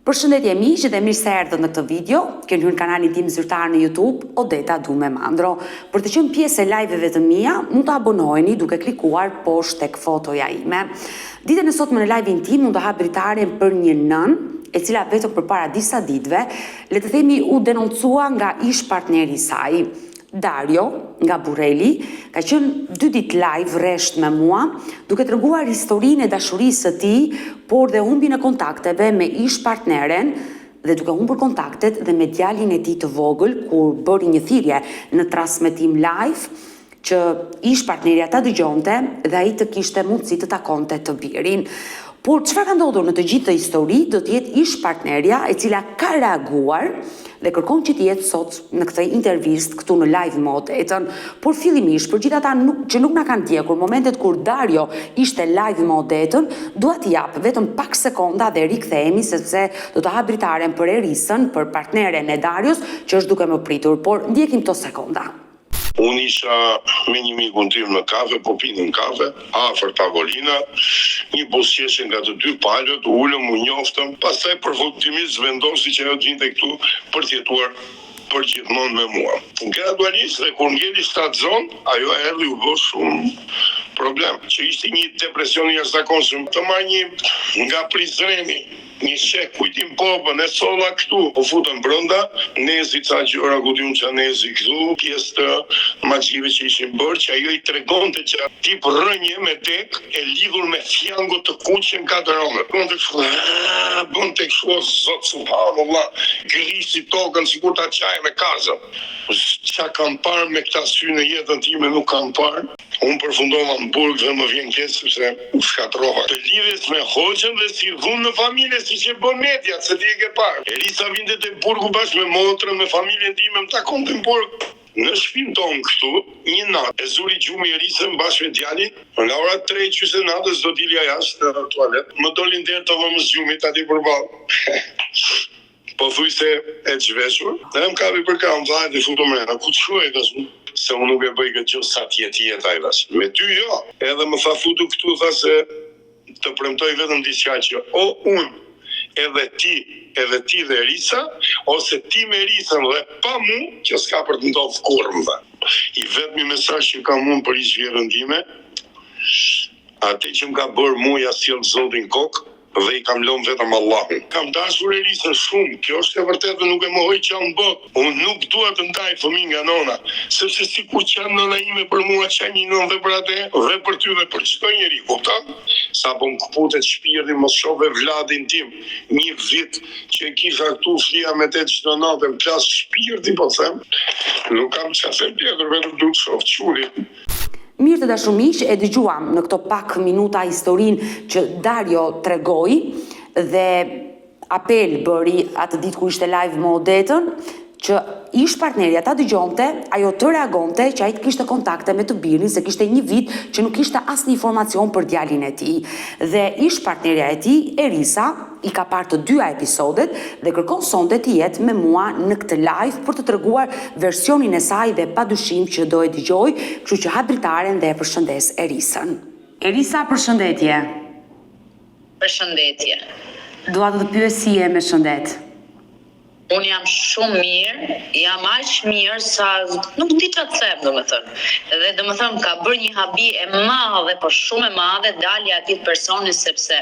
Përshëndetje miqë dhe mirë se erdhët në këtë video. Keni hyrë në kanalin tim zyrtar në YouTube, Odeta Dume Mandro. Për të qenë pjesë e live-eve të mia, mund të abonoheni duke klikuar poshtë tek fotoja ime. Ditën e sotme në live-in tim mund të hap dritaren për një nën, e cila vetëm përpara disa ditëve, le të themi u denoncua nga ish partneri i saj. Dario, nga Burreli, ka qenë 2 ditë live rresht me mua, duke treguar historinë e dashurisë së tij, por dhe humbjen e kontakteve me ish partneren dhe duke humbur kontaktet dhe me djalin e tij të vogël kur bëri një thirrje në transmetim live që ish partneri ata dëgjonte dhe ai të kishte mundësi të takonte të birin. Por çfarë ka ndodhur në të gjithë këtë histori do të jetë ish partnerja e cila ka reaguar dhe kërkon që të jetë sot në këtë intervistë këtu në live me Odetën, por fillimisht për gjithë ata që nuk na kanë ndjekur momentet kur Dario ishte live me Odetën, dua t'i jap vetëm pak sekonda dhe rikthehemi sepse do të hap dritaren për Erisën, për partneren e Darios që është duke më pritur, por ndjekim këto sekonda. Unë isha me një mikun tim në kafe, po pinim kafe, afër tavolina, një buzëqeshje nga të dy palët, ulëm, u njoftëm, pastaj përfundimisht vendosi që ajo të vinte këtu për të jetuar për gjithmonë me mua. Gradualisht dhe kur ngeli shtatzon, ajo erdhi u bë shumë problem, që ishte një depresion i jashtëzakonshëm. Të marr një nga Prizreni, një shek kujtim popën e solla këtu, po futën brenda, nezi ca gjëra ku diun ça nezi këtu, pjesë të magjive që ishin bërë, që ajo i tregonte që tip rrënje me dek e lidhur me fjango të kuqen 4 orë. Bënte kështu zot subhanallah, grisi tokën sikur ta çaj me kazë. Qa kam parë me këta sy në jetën time nuk kam parë. Unë përfundova në burg dhe më vjen keq sepse u shkatrova. Të lidhes me hoxhën dhe si dhunë në familje si që bën media, se ti e ke parë. Erisa vinte te burgu bashkë me motrën, me familjen time, më takonte në burg. Në shtëpinë tonë këtu, një natë, e zuri gjumi Erisën bashkë me djalin, nga ora 3:30 natës do dilja jashtë në tualet. Më dolin derë të vëmës gjumit aty përballë. Po thuj se e zhveshur, dhe më kapi për kam vajt dhe futu mrena, ku të shuaj dhe shumë, se unë nuk e bëj këtë gjë sa tjetë ai vash. Me ty jo, edhe më tha futu këtu, tha se të premtoj vetëm diçka që o unë, edhe ti dhe Erisa, ose ti me Erisën dhe pa mu, që s'ka për të ndodhë kur më dhe. I vetëmi mesazh që kam unë për ish vjerën time, atë që më ka bërë mu ja sjell Zotin kokë, dhe i kam lënë vetëm Allahun. Kam dashur Erisën shumë, kjo është e vërtetë dhe nuk e mohoj që janë botë. Unë nuk dua të ndaj fëmijë nga nona, sepse sikur që janë nëna ime për mua, që një nënë dhe për atë, dhe për ty dhe për çdo njeri, kupton? Sa po më kputet shpirti, mos shohë vladin tim, një vit që e kisha këtu flia me te çdo natë, më plas shpirti, po them. Nuk kam çfarë them tjetër, vetëm duhet shoh çurin. Mirë të dashur miq, e dëgjuam në këto pak minuta historinë që Dario tregoi dhe apel bëri atë ditë kur ishte live me Odetën që ish partneri ata dëgjonte, ajo të reagonte që ai të kishte kontakte me të birin, se kishte një vit që nuk kishte asnjë informacion për djalin e tij. Dhe ish partnerja e tij, Erisa, i ka parë të dyja episodet dhe kërkon sonte të jetë me mua në këtë live për të treguar versionin e saj dhe padyshim që do e dëgjoj, kështu që hap dritaren dhe e përshëndes Erisën. Erisa, përshëndetje. Përshëndetje. Dua të pyes si je me shëndet. Unë jam shumë mirë, jam aq mirë sa nuk di çfarë të them domethënë. Dhe domethënë ka bërë një habi e madhe, po shumë e madhe dalja atij personi sepse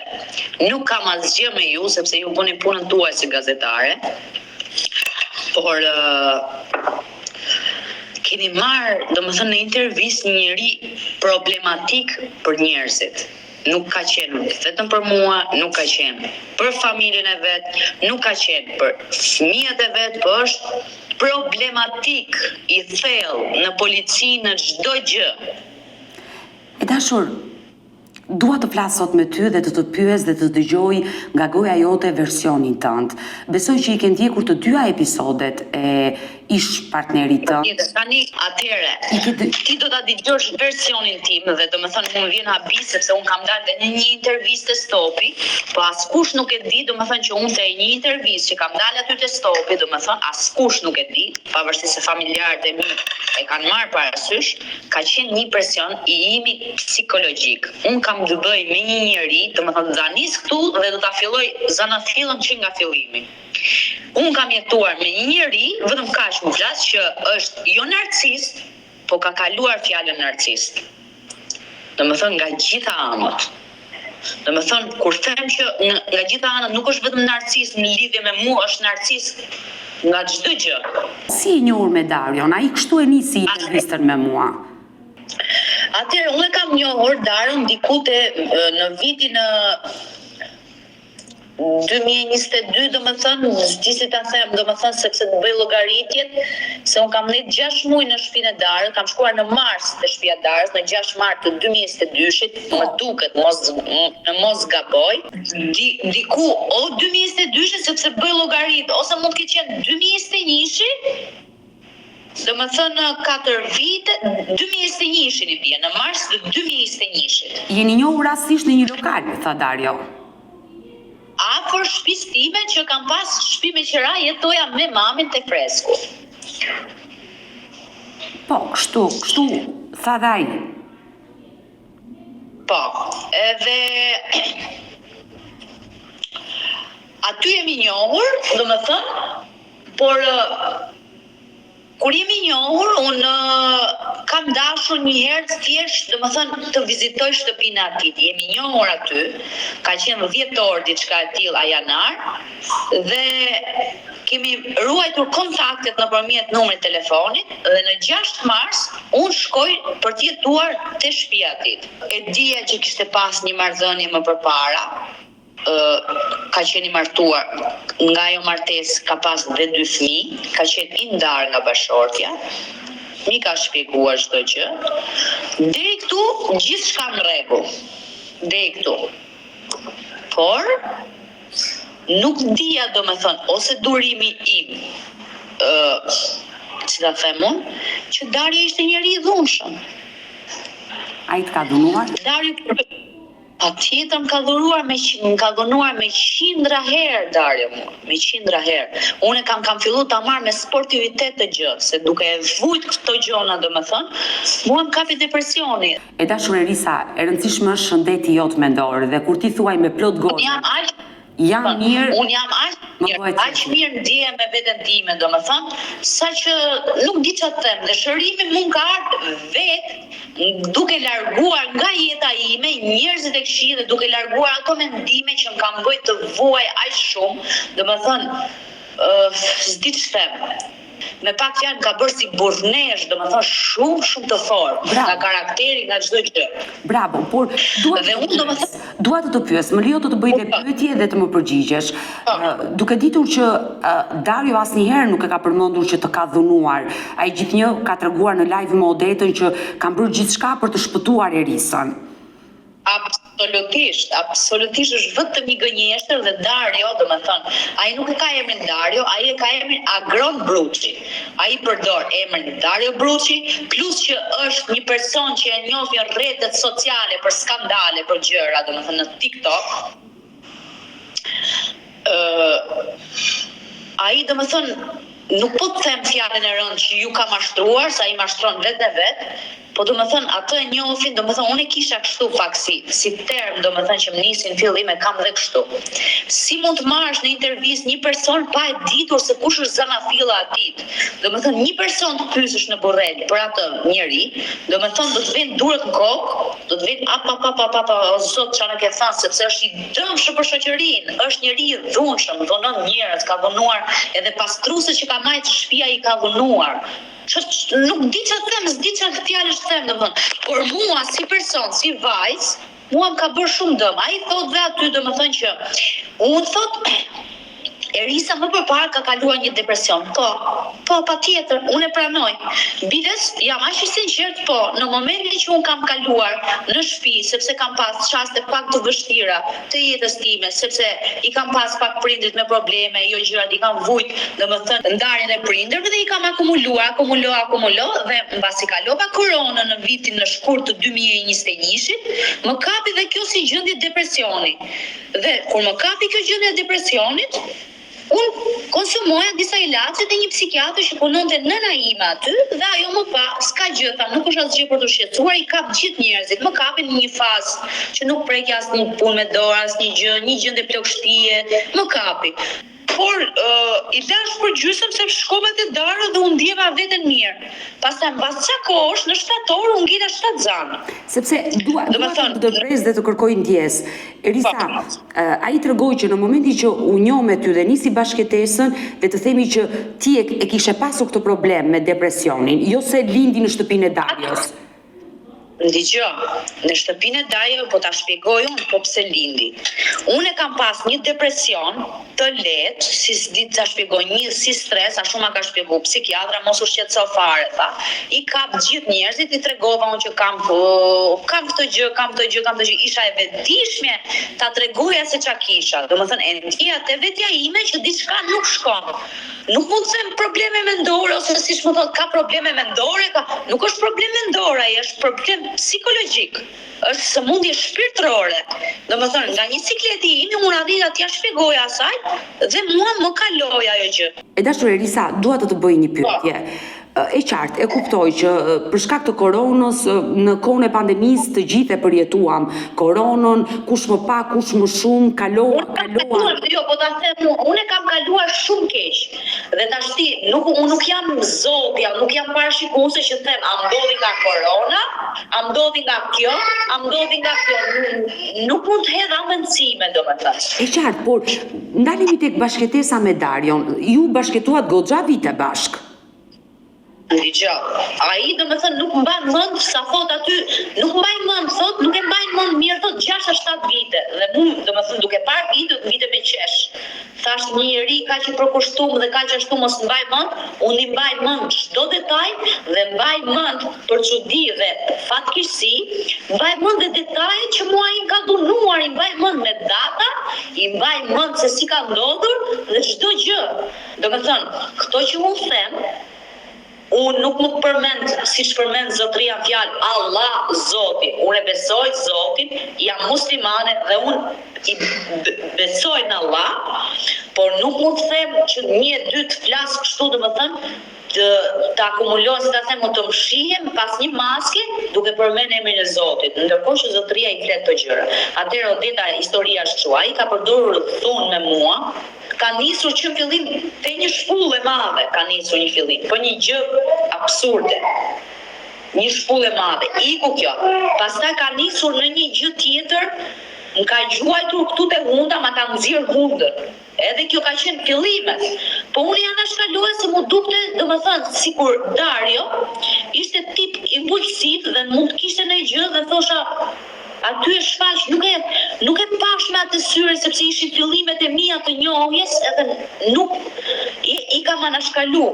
nuk kam asgjë me ju, sepse ju bëni punën tuaj si gazetare. Por keni marrë domethënë në intervistë një njeri problematik për njerëzit. Nuk ka qenë vetëm për mua, nuk ka qenë për familjen e vet, nuk ka qenë për fëmijët e vet, por është problematik i thellë në polici në çdo gjë. E dashur, dua të flas sot me ty dhe të pyes dhe të dëgjoj nga goja jote versionin tënd. Besoj që i ke ndjekur të dyja episodet e ish partnerit të. Tani, atëre, ti do ta dëgjosh versionin tim dhe domethënë më vjen habi sepse un kam dalë në një intervistë Stopi, po askush nuk e di, domethënë që unë te një intervistë që kam dalë aty te Stopi, domethënë askush nuk e di, pavarësisht se familjarët e mi e kanë marrë parasysh, ka qenë një presion i imi psikologjik. Un kam të bëj me një njeri, domethënë zanis këtu dhe do ta filloj zanafillën që nga fillimi. Unë kam jetuar me një njeri, vetëm kaq më flas që është jo narcist, po ka kaluar fjalën narcist. Domethënë nga gjitha anët. Domethënë kur them që nga gjitha anët nuk është vetëm narcist në lidhje me mua, është narcist nga çdo gjë. Si e njohur me Darion? Ai kështu e nisi intervistën me mua. Atëherë unë kam njohur Darion diku në vitin 2022, domethënë, s'di si ta them, domethënë sepse të bëj llogaritjet, se un kam net 6 muaj në shtëpinë e Darës, kam shkuar në mars te shtëpia e Darës në 6 mart të 2022-shit, më duket mos gaboj. Diku o 2022 sepse bëj llogarit, ose mund të ketë qenë 2021-shi. Domethënë 4 vite, 2021-shin i bie, në mars të 2021-shit. Jeni njohur rastisht në një lokal, tha Dario. Afër shtëpisë time që kam pas shtëpi me qira, jetoja me mamin te Fresku. Po, kështu, tha dhe ai. Po, edhe aty jemi njohur, domethënë, por kur jemi njohur, unë kam dashur një herë thjesht, domethënë, të vizitoj shtëpinë e atij. Jemi njohur aty, ka qenë 10 orë diçka e tillë a janar, dhe kemi ruajtur kontaktet nëpërmjet numrit telefonit dhe në 6 mars unë shkoj për të jetuar te shtëpia e tij. E dija që kishte pas një marrëdhënie më përpara. Ka qenë i martuar, nga ajo martesë ka pas dhe 2 fëmijë, ka qenë i ndarë nga bashortja, mi ka shpjeguar çdo gjë. Deri këtu gjithçka në rregull. Deri këtu. Por nuk dija, domethënë, ose durimi im, si ta them unë, që Daria ishte njeri i dhunshëm. Ai të ka dhunuar? Daria patjetër më ka dhunuar me 100 herë Dario mua, me 100 herë. Unë kam filluar ta marr me sportivitet të gjë, se duke e vujt këto gjona, domethënë, mua më kapi depresioni. E dashur Erisa, e rëndësishme është shëndeti jot mendor dhe kur ti thuaj me plot gojë. Jam mirë. Unë jam aq mirë ndjehem me veten time, domethënë, saqë nuk di çfarë të them, dhe shërimi mund ka ardhur vetë duke larguar nga jeta ime njerëzit e këqij dhe duke larguar ato mendime që më kanë bërë të vuaj aq shumë, domethënë, s'di ç'të them. Me pak fjalë ka bërë si burrnesh, domethënë shumë të fortë, nga karakteri, nga çdo gjë. Bravo, por dua të pyes, më lejo të të bëj dhe pyetje dhe të më përgjigjesh. Duke ditur që Dario asnjëherë nuk e ka përmendur që të ka dhunuar, ai gjithnjë ka treguar në live me Odetën që kanë bërë gjithçka për të shpëtuar Erisën. Absolutisht është vetëm një gënjeshtër dhe Dario, domethënë, ai nuk e ka emrin Dario, ai e ka emrin Agron Bruçi. Ai përdor emrin Dario Bruçi, plus që është një person që e njohin rrjetet sociale për skandale, për gjëra, domethënë në TikTok. Ai domethënë nuk po të them fjalën e rëndë që ju ka mashtruar, sa i mashtron vetë po domethënë atë e njohin, domethënë unë e kisha kështu faksi, si term domethënë që më nisin fillim e kam dhe kështu. Si mund të marrësh në intervistë një person pa e ditur se kush është zanafilla e tij? Domethënë një person të pyesësh në burrel për atë njeri, domethënë do të vjen durët në kokë, do të vjen o zot çana ke thënë, sepse është i dëmshëm për shoqërinë, është njeri i dhunshëm, dhunon njerëz, ka dhunuar edhe pastruesit që ka marrë shtëpia i ka dhunuar. Nuk di që të them, s'di që fjalësh të them, domethënë, por mua si person, si vajzë, mua më ka bërë shumë dëm. Ai thot dhe aty domethënë që unë thot Erisa më përpara ka kaluar një depresion. Po, patjetër, unë e pranoj. Bides, jam aq i sinqert, po, në momentin që unë kam kaluar në shtëpi, sepse kam pas çaste pak të vështira të jetës time, sepse i kam pas pak prindrit me probleme, jo gjërat i kam vujt, domethënë ndarjen e prindërve dhe i kam akumulo dhe mbasi kalova koronën në vitin në shkurt të 2021-shit, më kapi dhe kjo si gjendje depresioni. Dhe kur më kapi kjo gjendje e depresionit, unë konsumoja disa ilaçe të një psikiatër që punonte nëna ime aty dhe ajo më pa, s'ka gjë, tha, nuk është asgjë për të shqetësuar, i kap gjithë njerëzit, më kapin në një fazë që nuk prek asnjë punë me dorë, asnjë gjendje plagështie, më kapi. Por i dash për gjysmë se shkova te Dara dhe unë ndjeva veten mirë. Pastaj mbas çka kohësh në shtator unë ngjita 7 zanë. Sepse dua të pres dhe të kërkoj ndjes. Erisa, ai tregoi që në momentin që u njoh me ty dhe nisi bashkëtesën, dhe të themi që ti e kishe pasur këtë problem me depresionin, jo se lindi në shtëpinë e Darios. Ndëgjoj, në shtëpinë e Dajeve po ta shpjegoj unë po pse lindi. Unë kam pas një depresion të lehtë, si s'di ta shpjegoj, një si stres, ashtu ma ka shpjeguar psikiatra, mos u shqetëso fare, tha. I kap gjithë njerëzit, i tregova unë që kam këtë gjë, isha e vetëdijshme ta tregoja se çka kisha. Domethënë e ndjeja te vetja ime që diçka nuk shkon. Nuk mund të them probleme mendore ose siç më thot ka probleme mendore, nuk është problem mendor, ai është problem psikologjik, është sëmundje shpirtërore. Domethënë nga një cikleti im unë arrita t'ia shpjegoja asaj dhe mua më kaloi ajo gjë. E dashur Erisa, dua të bëj një pyetje. E qartë, e kuptoj që për shkak të koronës, në kohën e pandemisë të gjithë e përjetuam koronën, kush më pak, kush më shumë, kalua. Jo, po ta them, unë e kam kaluar shumë keq. Dhe tashti, unë nuk jam zotja, nuk jam parashikuese që them, a ndodhi nga korona, a ndodhi nga kjo, a ndodhi nga kjo. Nuk mund të hedh amendësime, domethënë. E qartë, por ndalemi tek bashkëtesa me Darion. Ju bashkëtuat goxha vite bashk. Dgjoj, ai domethënë nuk mban mend sa thot aty, nuk mbaj mend, thot, nuk e mbajnë mend mirë, thot 6-7 vite. Dhe unë domethënë duke parë vite me qesh. Thash një njeri kaq i përkushtuar dhe kaq ashtu mos mbaj mend, unë i mbaj mend çdo detaj dhe mbaj mend për çudi dhe fatkeqësi, mbaj mend dhe detajet që mua i ka dhunuar, i mbaj mend me data, i mbaj mend se si ka ndodhur dhe çdo gjë. Domethënë, këto që unë them unë nuk më përmend, si shpërmend zotria fjalë, Allah, Zoti. Unë e besoj Zotin, jam muslimane dhe unë i besoj në Allah, por nuk mund të them që 1-2 të flas kështu domethënë të akumulon, si ta them, të mshihem pas një maske duke përmend emrin e Zotit, ndërkohë që zotria i flet këto gjëra. Atëherë Odeta, historia është kështu, ai ka përdorur thunë me mua. Ka nisur që në fillim te një shpullë e madhe, ka nisur një fillim, po një gjë absurde. Një shpullë e madhe, iku kjo. Pastaj ka nisur në një gjë tjetër, më ka gjuajtur këtu te hunda, ma ka nxjerr hundën. Edhe kjo ka qenë fillimet. Po unë janë shkaluar se mu dukte, domethënë, sikur Dario ishte tip impulsiv dhe mund të kishte ndonjë gjë dhe thosha aty e shfaq, nuk e pash me atë syre sepse ishin fillimet e mia të njohjes, edhe nuk i kam anashkalu.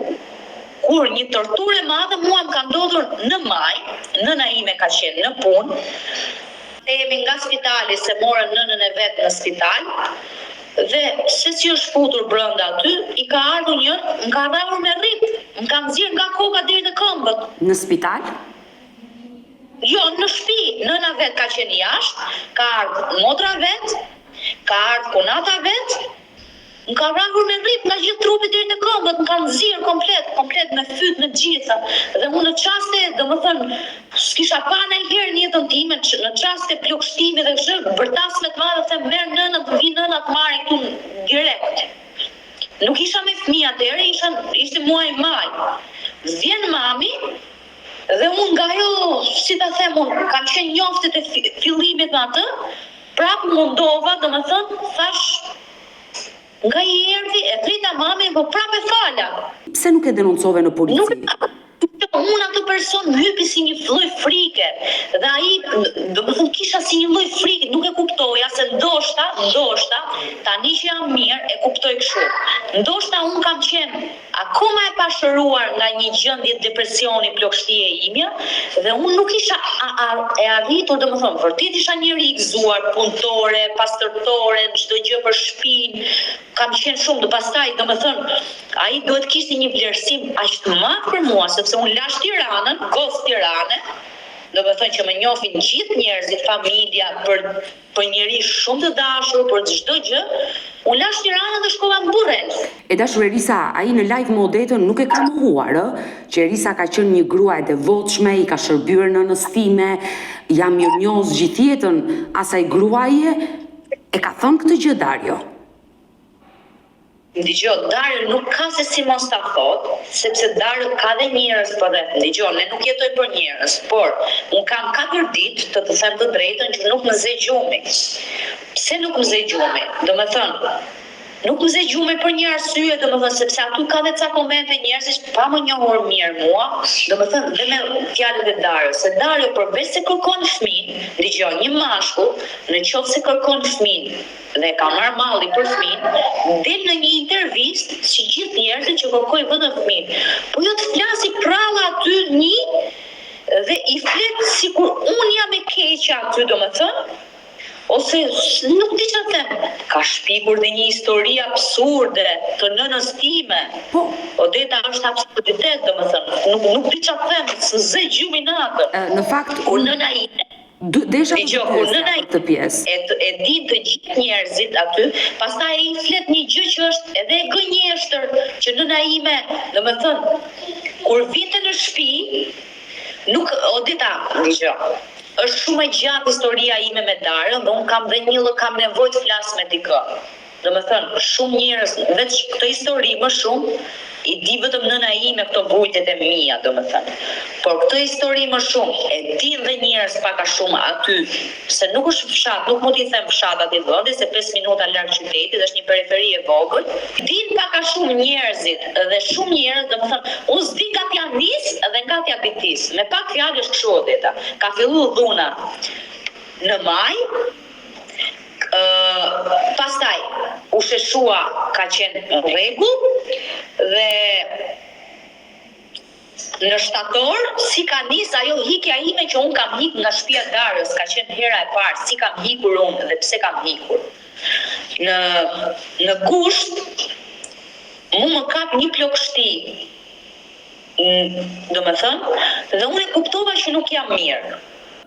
Kur një torturë e madhe mua më ka ndodhur në maj, nëna ime ka qenë në punë, jemi nga spitali se morën nënën e vet në spital, dhe se si është futur brenda aty, i ka ardhur më ka rrahur me rrip, më ka nxjerr nga koka deri në këmbët. Në spital? Jo, në shtëpi, nëna vet ka qenë jashtë, ka ardhur motra vet, ka ardhur konata vet, më ka rrahur me rrip nga gjithë trupi deri në këmbët, më ka nxjerr komplet me fyt në gjitha. Dhe unë në çaste, domethënë, s'kisha pa ndonjëherë në jetën time, në çaste plagështimi dhe kështu, bërtas me të madhe them merr nënën, të vi nëna të marrë këtu direkt. Nuk isha me fëmijë atëherë, ishte muaj maj. Vjen mami dhe unë nga ajo, si ta them, unë kam qenë njoftet e fillimit me atë, prapë mundova, domethënë, thash nga i erdhi, e prita mami, po prapë e fala. Pse nuk e denoncove në polici? unë atë person hypi si një lloj frike dhe ai domethënë kisha si një lloj frike, nuk e kuptoja se ndoshta tani që jam mirë e kuptoj kështu. Ndoshta unë kam qenë akoma e pashëruar nga një gjendje depresioni, plagështie imja dhe unë nuk isha e arritur, domethënë vërtet isha njëri i gëzuar, punëtore, pastërtore, çdo gjë për shtëpinë. Kam qenë shumë, pastaj domethënë ai duhet kishte një vlerësim aq të madh për mua, sepse unë lash Tiranën, gos Tirane, domethënë që më njohin gjithë njerëzit, familja, për njëri shumë të dashur, për çdo gjë. Unë lash Tiranën dhe shkova në Burrens. E dashur Erisa, ai në live më odetën nuk e ka mohuar, që Erisa ka qenë një grua e devotshme, i ka shërbyer nënës time, jam mirënjohës gjithë jetën asaj gruaje, e ka thënë këtë gjë Dario. Dëgjoj, Dario nuk ka se si mos ta thot, sepse Dario ka dhe njerëz për rreth. Dëgjoj, ne nuk jetoj për njerëz, por un kam 4 ditë të them të drejtën që nuk më zë gjumi. Pse nuk më zë gjumi? Domethënë, nuk më zë gjumi për një arsye, domethënë sepse aty ka dhe ca komente njerëzish pa më njohur mirë mua, domethënë dhe me fjalët e Dario, se Dario përveç se kërkon fëmijë, dëgjoj, një mashkull, në qoftë se kërkon fëmijë dhe ka marrë malli për fëmijë, del në një intervistë si gjithë njerëzit që kërkojnë vetëm fëmijë. Po jo të flasi pralla aty një dhe i flet sikur unë jam e keqja aty, domethënë, ose nuk di çfarë them. Ka shpikur dhe një histori absurde të nënës time. Po, Odeta është absurditet, domethënë. Nuk di çfarë them, s'zë gjumi natën. në fakt Kur nëna ime desha të pyesja këtë pjesë. e din të gjithë njerëzit aty, pastaj ai flet një gjë që është edhe e gënjeshtër, që nëna ime, domethënë, kur vinte në shtëpi, nuk Odeta, dëgjoj. Është shumë e gjatë historia ime me Dario, dhe unë kam nevojë të flas me dikë. Domethënë, shumë njerëz veç këtë histori më shumë i di vetëm nëna ime këto vujtet e mia, domethënë. Por këtë histori më shumë e din dhe njerëz pak a shumë aty, se nuk është fshat, nuk mund t'i them fshat aty vendi, se 5 minuta larg qytetit, është një periferi e vogël. Din pak a shumë njerëzit dhe shumë njerëz, domethënë, unë s'di nga t'ja nis dhe nga t'ja bitis. Me pak fjalë është kështu Odeta. Ka filluar dhuna në maj. Pastaj u sheshua ka qenë në rregull dhe në shtator si ka nis ajo hikja ime që unë kam hik nga shtëpia Darios, ka qenë hera e parë, si kam hikur unë dhe pse kam hikur. Në gusht mu më kap një plagështi, domethënë, dhe unë e kuptova që nuk jam mirë.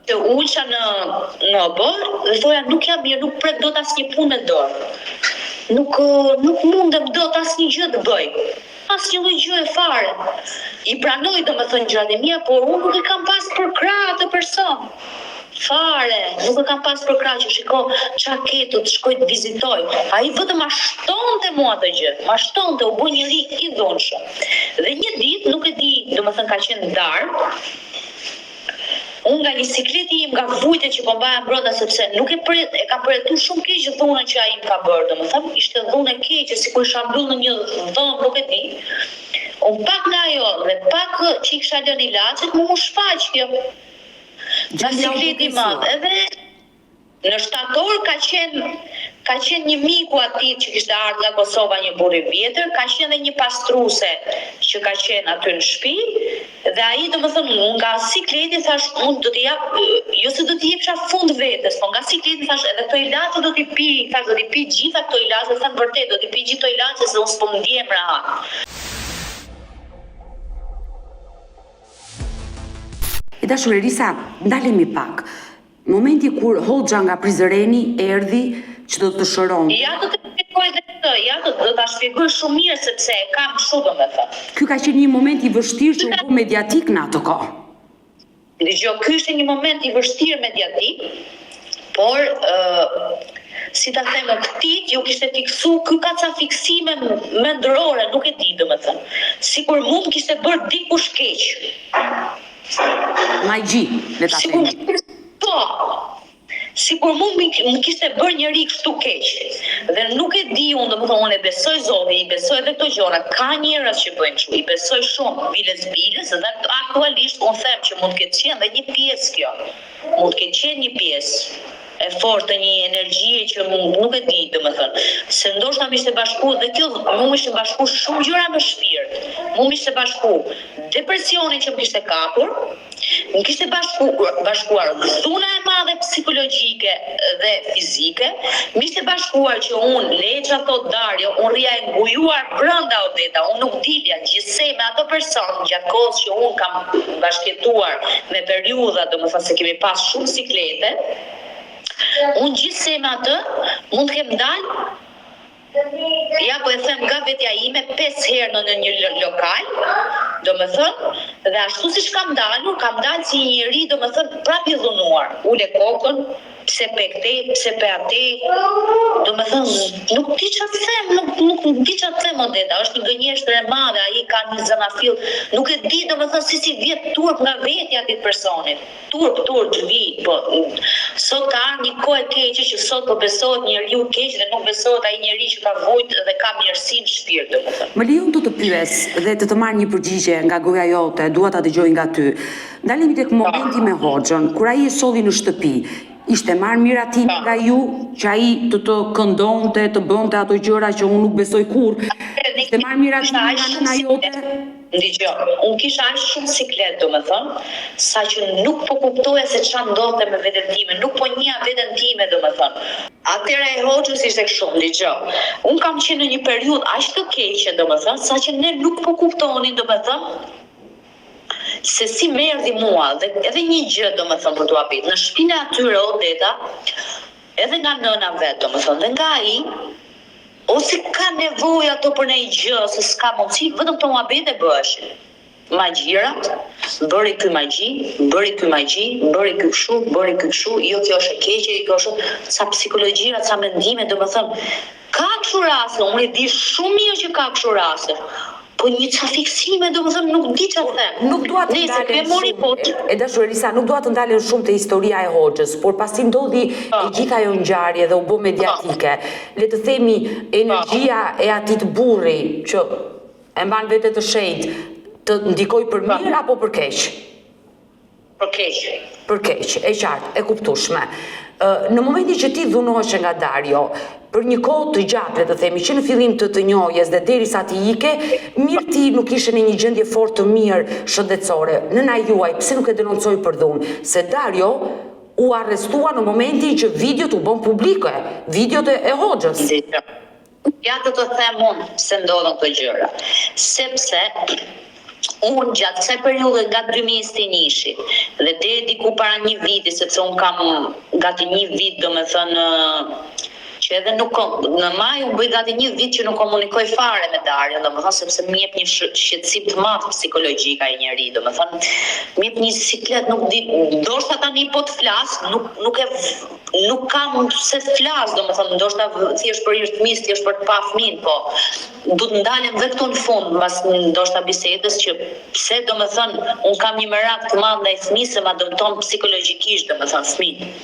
Të ulqa në bërë dhe thoja nuk jam mirë, nuk prek dot asnjë punë me dorë. Nuk mundem dot asnjë gjë të bëj. Asnjë lloj gjë e fare. I pranoj domethënë gjërat e mia, por unë nuk e kam pas për krah atë person. Fare, nuk e kam pas për krah që shiko çfarë ke të shkoj të vizitoj. Ai vetëm ma shtonte mua atë gjë. Ma shtonte, u bë njëri i dhunshëm. Dhe një ditë, nuk e di, domethënë ka qenë darkë. Unë nga një sikleti im nga vujtet që po mbaja brenda sepse nuk e ka përjetuar shumë keq dhunën që ai më ka bërë, domethënë ishte dhunë e keqe, sikur isha mbyllur në një dhomë, nuk e di. Unë pak nga ajo dhe pak që i kisha lënë ilaçet, mu shfaq kjo. Nga sikleti i madh. Edhe në shtator ka qenë një miku aty që kishte ardhur nga Kosova, një burr i vjetër, ka qenë edhe një pastruese që ka qenë aty në shtëpi, dhe ai domethënë nga sikleti thash unë do t'i jap, jo se do t'i jepsha fund vetes, po nga sikleti thash edhe këto ilaçe do t'i pi, thash do t'i pi gjitha këto ilaçe, thënë vërtet do t'i pi gjithë këto ilaçe se unë s'po ndjem rahat. E dashur Erisa, ndalemi pak. Momenti kur Hoxha nga Prizreni erdhi që do të shëron. Ja do të shpjegoj dhe këtë, do ta shpjegoj shumë mirë sepse e kam kështu domethënë. Ky ka qenë një moment i vështirë që u bë mediatik në atë kohë. Dëgjoj, ky ishte një moment i vështirë mediatik, por si ta them, këtij ju kishte fiksu, ky ka ca fiksime mendrore, nuk e di domethënë. Sikur mund kishte bërë dikush keq. Magji, le ta themi. Po. Sikur më kishte bërë njëri kështu keq. Dhe nuk e di unë, domethënë unë e besoj Zotin, i besoj edhe këto gjëra. Ka njerëz që bëjnë kështu, i besoj shumë bilës dhe aktualisht unë them që mund të ketë qenë dhe një pjesë kjo. Mund të ketë qenë një pjesë e fortë, një energjie që nuk e di, domethënë. Se ndoshta më ishte bashku dhe kjo më ishte bashku shumë gjëra në shpirt. Më ishte bashku depresionin që më kishte kapur, më kishte bashkuar dhuna e madhe psikologjike dhe fizike, më ishte bashkuar që unë, Leça thot Dario, unë rria e ngujuar brenda Odeta, unë nuk dilja gjithsej me ato person gjatë kohës që unë kam bashkëtuar me periudha, domethënë se kemi pas shumë siklete. Unë gjithsej me atë mund të kem dalë, ja po e them nga vetja ime 5 herë në një lokal, domethënë, dhe ashtu siç kam dalë si një njeri, domethënë, prapë i dhunuar. Ule kokën, pse pe këtej, pse pe atej, domethënë, nuk di çfarë them, nuk di çfarë them Odeta, është një gënjeshtër e madhe, ai ka një zanafill, nuk e di domethënë si vjet turp nga vetja e atij personit. Turp vi, po sot ka ardhur një kohë e keqe që sot po besohet njeriu i keq dhe nuk besohet ai njeriu që ka vujt dhe ka mirësi në shpirt, domethënë. Më lejon të pyes dhe të marr një përgjigje nga goja jote, dua ta dëgjoj nga ty. Ndalemi tek momenti me Hoxhën, kur ai e solli në shtëpi. Ishte marrë miratimi nga ju që ai të këndonte, të bënte ato gjëra që unë nuk besoj kur. Ishte marrë miratimi nga nëna jote. Dgjoj, unë kisha aq shumë siklet, domethënë, saqë nuk po kuptoja se çfarë ndodhte me veten time, nuk po njeh veten time, domethënë. Atëra e Hoxhës ishte kështu, dgjoj. Unë kam qenë në një periudhë aq të keqe, domethënë, saqë ne nuk po kuptonin, domethënë, se si më erdhi mua dhe edhe një gjë domethënë për t'u apit në shtëpinë atyre Odeta, edhe nga nëna vet domethënë dhe nga ai, ose ka nevojë ato për një gjë, ose s'ka mundësi, vetëm të muhabete bëheshin. Magjirat, bëri ky magji, bëri ky kështu, jo kjo është e keqe, kjo është sa psikologjia, sa mendime, domethënë, ka kështu raste, unë e di shumë mirë që ka kështu raste. Po një ca fiksime, domethënë nuk di çfarë them. Nuk dua të ndalen shumë. E dashur Elisa, nuk dua të ndalen shumë te historia e Hoxhës, por pasi ndodhi e gjithë ajo ngjarje dhe u bë mediatike, le të themi energjia e atit burri që e mban vete të shenjtë, të ndikoj për mirë apo për keq? Për keq. Për keq, e qartë, e kuptueshme. Në momentin që ti dhunohesh nga Dario, për një kohë të gjatë, le të themi, që në fillim të njohjes dhe derisa ti ike, mirë ti nuk ishe në një gjendje fort të mirë shëndetësore. Nëna juaj, pse nuk e denoncoi për dhunë? Se Dario u arrestua në momentin që videot u bën publike, videot e Hoxhës. Ja të them unë se ndodhen këto gjëra. Sepse unë gjatë kësaj periudhe nga 2021 dhe deri diku para një viti, sepse unë kam gati një vit, domethënë, që edhe nuk në maj u bëj gati një vit që nuk komunikoj fare me Dario, domethënë sepse më jep një shqetësim të madh psikologjik ai njeri, domethënë më jep një siklet, nuk di, ndoshta tani po të flas, nuk kam se flas, domethënë ndoshta thjesht për fëmijë, thjesht për të pa fëmin, po do të ndalem dhe këtu në fund mbas ndoshta bisedës që pse domethënë un kam një merak të madh ndaj fëmisë, ma dëmton psikologjikisht domethënë fëmin.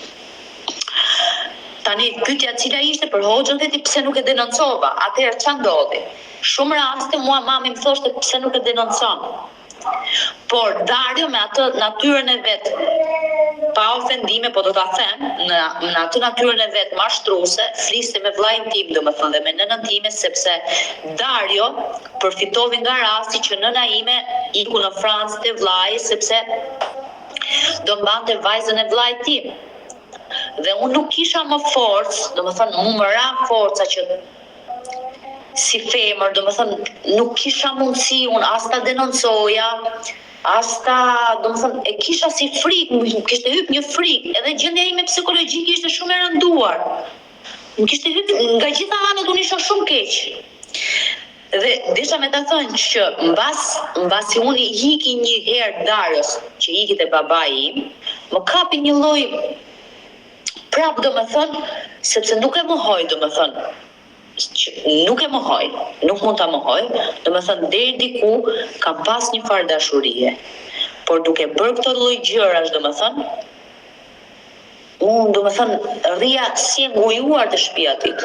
Tani pyetja cila ishte për Hoxhën dhe ti pse nuk e denoncova? Atëherë ç'a ndodhi? Shumë raste mua mami më thoshte pse nuk e denoncon. Por Dario me atë natyrën e vet, pa ofendime, po do ta them, në atë natyrën e vet mashtruese, fliste me vllajin tim, domethënë dhe me nënën time, sepse Dario përfitoi nga rasti që nëna ime iku në Francë te vllai, sepse do mbante vajzën e vllajit tim. Dhe unë nuk kisha më forcë, domethënë mu më ra forca që si femër, domethënë nuk kisha mundësi unë as ta denoncoja, as ta, domethënë e kisha si frikë, më kishte hyp një frikë, edhe gjendja ime psikologjike ishte shumë e rënduar. Më kishte hyp nga gjitha anët, unë isha shumë keq. Dhe desha me ta thënë që mbasi unë iki një herë Darios, që iki te babai im, më kapi një lloj prap domethënë, sepse nuk e mohoj domethënë. Nuk e mohoj, nuk mund ta mohoj, domethënë deri diku kam pas një farë dashurie. Por duke bërë këto lloj gjërash domethënë, unë domethënë rria si e ngujuar të shtëpia atit.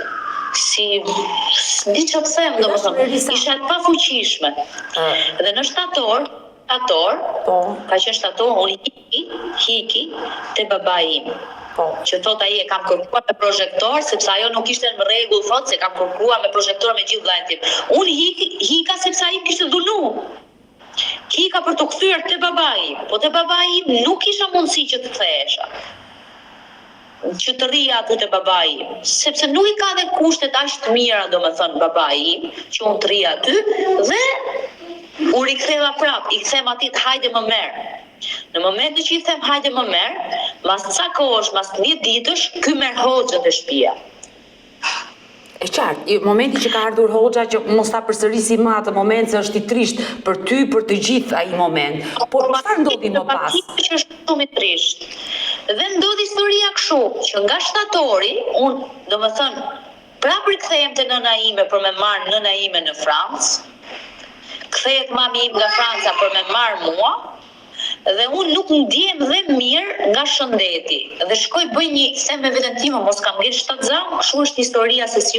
di që të them, domethënë, isha të pafuqishme. Dhe në shtator, ka qenë shtator, unë hiki te babai im. Që thot ai e kam kërkuar me projektor, sepse ajo nuk ishte në rregull, thot se kam kërkuar me projektor me gjithë vllajën tim. Unë hika sepse ai kishte dhunu. Hika për të kthyer te babai, po te babai im nuk kisha mundësi që të kthehesha. Që të rria aty te babai im, sepse nuk i ka dhe kushtet aq të mira, domethënë babai im, që unë të rria aty dhe u riktheva prap, i them atij hajde më merr. Në momentin që i them hajde më merr, mas ca kohësh, mas 10 ditësh, ky merr hoxhën te shtëpia. E qartë, i momenti që ka ardhur hoxha që mos ta përsërisi më atë moment se është i trisht për ty, për të gjithë ai moment. Por çfarë ndodhi më pas? Që është shumë i trisht. Dhe ndodhi historia kështu, që nga shtatori, unë, domethënë, prapë rikthehem te nëna ime për me marr nëna ime në Francë. Kthehet mami im nga Franca për me marr mua. Dhe unë nuk ndjem dhe mirë nga shëndeti. Dhe shkoj bëj një, them me veten time, mos kam ngel shtatzan, kështu është historia se si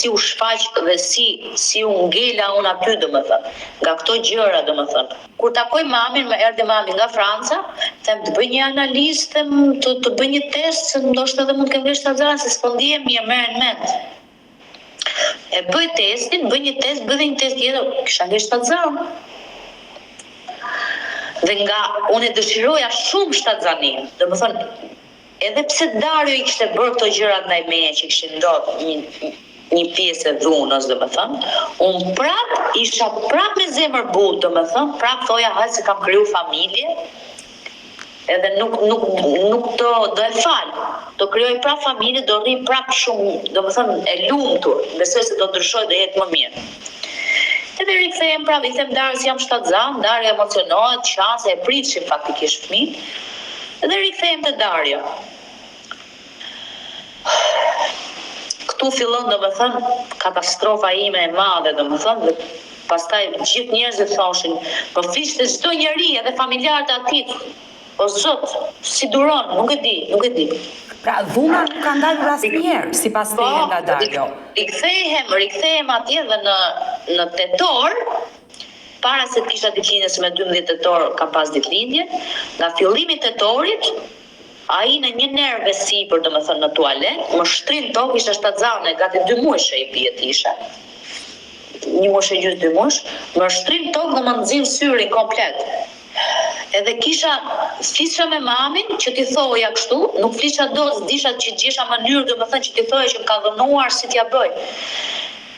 u shfaq dhe si u ngela unë aty, domethënë. Nga këto gjëra, domethënë. Kur takoj mamin, më erdhi mami nga Franca, them të bëj një analizë, them të bëj një test, se ndoshta edhe mund të kem ngel shtatzan, se s'po ndihem mirë, merren mend. E bëj testin, bëj një test, bëj një test tjetër, kisha ngel shtatzan. Dhe nga unë e dëshiroja shumë shtatzanin, domethënë, edhe pse Dario i kishte bërë këto gjëra ndaj meje që kishin ndodhur një pjesë e dhunës, domethënë, unë isha prap me zemër butë, domethënë, prap thoja hajde se kam kriju familje, edhe nuk do e fal. Do krijoj prap familje, do rri prap shumë, domethënë, e lumtur, besoj se do ndryshoj, do jetë më mirë. Edhe rikthehem prapë, i them Darës jam shtatzan, Darja emocionohet, qan se e pritshim faktikisht fëmijë. Edhe rikthehem te Darja. Këtu fillon domethënë katastrofa ime e madhe, domethënë, dhe pastaj gjithë njerëzit thoshin, po flishte çdo njeri, edhe familjarët e atij. O Zot, si duron, nuk e di. Pra dhuna nuk ka ndalur asnjëherë sipas teje nga Dario. Rikthehem atje dhe në tetor, para se të kisha ditëlindje, se me 12 tetor kam pas ditëlindje, nga fillimi i tetorit, ai në një nervë sipër, domethënë në tualet, më shtrin tokë, isha shtatzane, gati 2 muaj që i bie isha. 1 muaj e gjysmë, 2 muaj, më shtrin tokë dhe më nxin syrin komplet. Edhe flisha me mamin që t'i thoja kështu, nuk flisha disha që gjesha mënyrë, domethënë që t'i thoja që më ka dhënuar si t'ja bëj.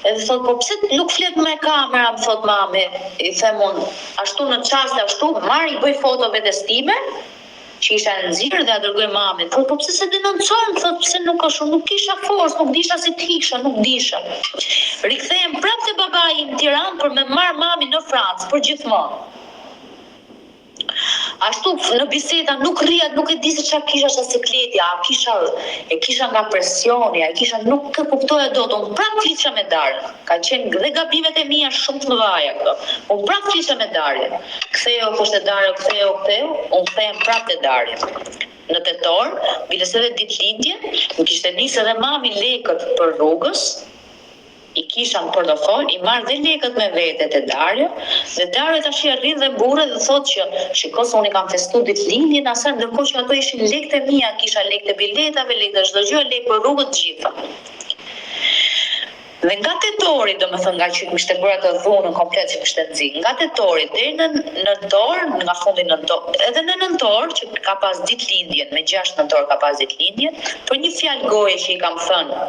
Edhe thot, po pse nuk flet me kamera, më thot mami, i them unë, ashtu në çast ashtu, marr i bëj foto vetes time, që isha në nxirr dhe a dërgoj mamin. Thot, po pse se denoncojmë, thot, pse nuk kisha forcë, nuk disha si t'ikisha, nuk disha. Rikthehem prapë te babai im në Tiranë për me marr mamin në Francë për gjithmonë. Ashtu në biseda nuk rria, nuk e di se çfarë kisha në sikletja, e kisha nga presioni, nuk e kuptoja dot, unë prapë flisha me Darën. Ka qenë dhe gabimet e mia shumë të mëdha këto. Unë prapë flisha me Darën. Ktheu, thoshte Darja, ktheu, unë kthehem prapë te Darja. Në tetor, biles edhe ditëlindje, më kishte nisë edhe mami lekët për rrugës, i kisha në portofol, i marrë dhe lekët me vete te Dario, dhe Dario tash i arrin dhe mburret dhe thotë që shikoj se unë kam festu ditëlindjen, asaj ndërkohë që ato ishin lekët e mia, kisha lekët e biletave, lekët e çdo gjë, lekë për rrugët gjitha. Dhe nga tetori, domethënë nga që kishte bërë atë dhunën komplet që kishte nxjerr, nga tetori deri në nëntor, nga fundi nëntor, edhe në nëntor që ka pas ditëlindjen, me 6 nëntor ka pas ditëlindjen, për një fjalë goje që i kam thënë,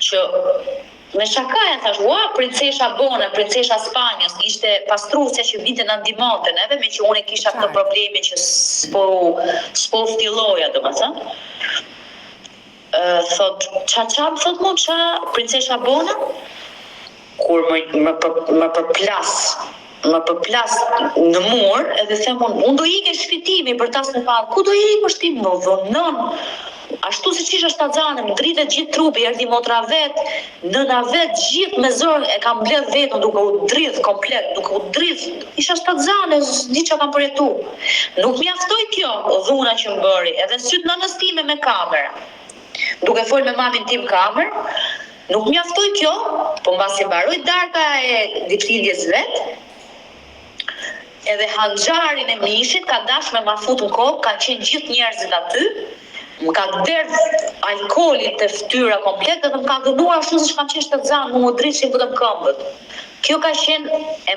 që me shakaja thash, princesha Bona, princesha Spanjës, ishte pastruesja që vinte na ndihmonte, edhe me që unë kisha këtë probleme që s'po ftilloja, domethënë. Thot, thot mu, princesha Bona? Kur më përplas në mur, edhe them unë do ikë shpitimi për tas në parë. Ku do ikë për shtim? Në dhënon. Ashtu si që isha shtatzane, më dritet gjithë trupi, erdi motra vet, nëna vet, gjithë me zërë e kam bledh vetën duke u dridh komplet, isha shtatzane, di që kam përjetu. Nuk mjaftoj kjo dhuna që më bëri, edhe sytë nënës time me kamera. duke folë me mamin tim kamër, nuk mjaftoi kjo, po mbasi mbaroi darka e ditëlindjes vet, edhe hanxharin e mishit ka dash me ma fut në kokë, kanë qenë gjithë njerëzit aty, më ka derdh alkoolin të fytyra komplet dhe më ka dhënuar ashtu siç kanë qenë shtetzanë, më udhriçin vetëm këmbët. Kjo ka qenë e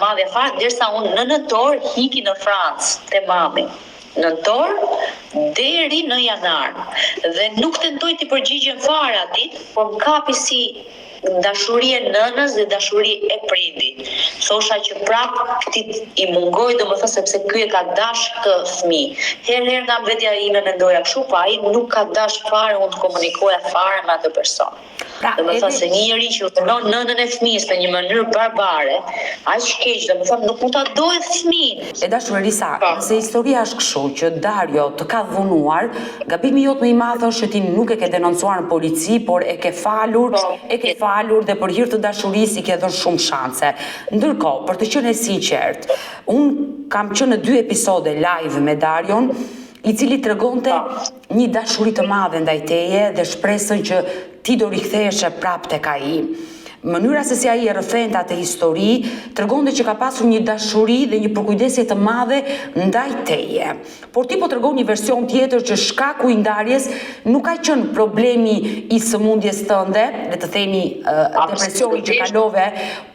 madhe fare, derisa unë në nëntor hiki në Francë te mami. Nëntor deri në janar. Dhe nuk tentoj të përgjigjem fare atit, por më kapi si dashuri e nënës dhe dashuri e prindit. Thosha që prap këtit i mungoj, domethënë sepse ky e ka dash këtë fëmijë. Herë nga vetja ime mendoja kështu, pa ai nuk ka dash fare unë të komunikoja fare me atë person. Domethënë se një njeri që punon nënën e fëmijës në një mënyrë barbare, aq keq, domethënë nuk mund ta dojë fëmijën. E dashur Elisa, nëse historia është kështu që Dario të ka dhunuar, gabimi jot më i madh është që ti nuk e ke denoncuar në polici, por e ke falur dhe për hir të dashurisë i ke dhënë shumë shanse. Ndërkohë, për të qenë sinqert, unë kam qenë në 2 episode live me Darion, i cili tregonte një dashuri të madhe ndaj teje dhe shpresën që ti do riktheheshe prapë tek ai. Mënyra se si ai e rrëfente atë histori tregonte që ka pasur një dashuri dhe një përkujdesje të madhe ndaj teje. Por ti po tregon një version tjetër që shkaku i ndarjes nuk ka qenë problemi i sëmundjes tënde, le të themi depresioni që kalove,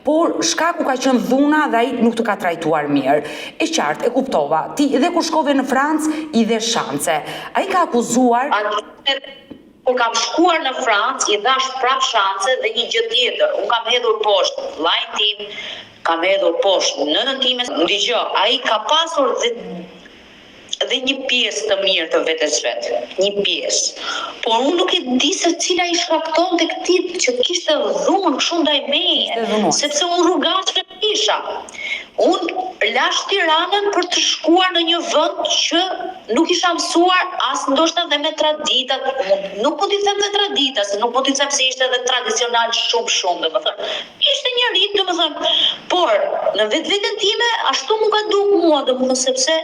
por shkaku ka qenë dhuna dhe ai nuk të ka trajtuar mirë. E qartë, e kuptova. Ti edhe kur shkove në Francë i dhe shanse. Ai ka akuzuar Kur kam shkuar në Francë, i dhash prap shanse dhe një gjë tjetër. Unë kam hedhur poshtë vllajin tim, kam hedhur poshtë nënën time. Dgjoj, ai ka pasur dhe një pjesë të mirë të vetes vet, një pjesë. Por unë nuk e di se cila i shkaktonte këtij që kishte dhunë kështu ndaj meje, sepse unë rrugaçe isha. Unë lash Tiranën për të shkuar në një vend që nuk isha mësuar as ndoshta dhe me traditat, nuk mund t'i them dhe tradita, se nuk mund t'i them se ishte edhe tradicional shumë, domethënë. Ishte një rit, domethënë, por në vetveten time ashtu më ka dukur mua, domethënë sepse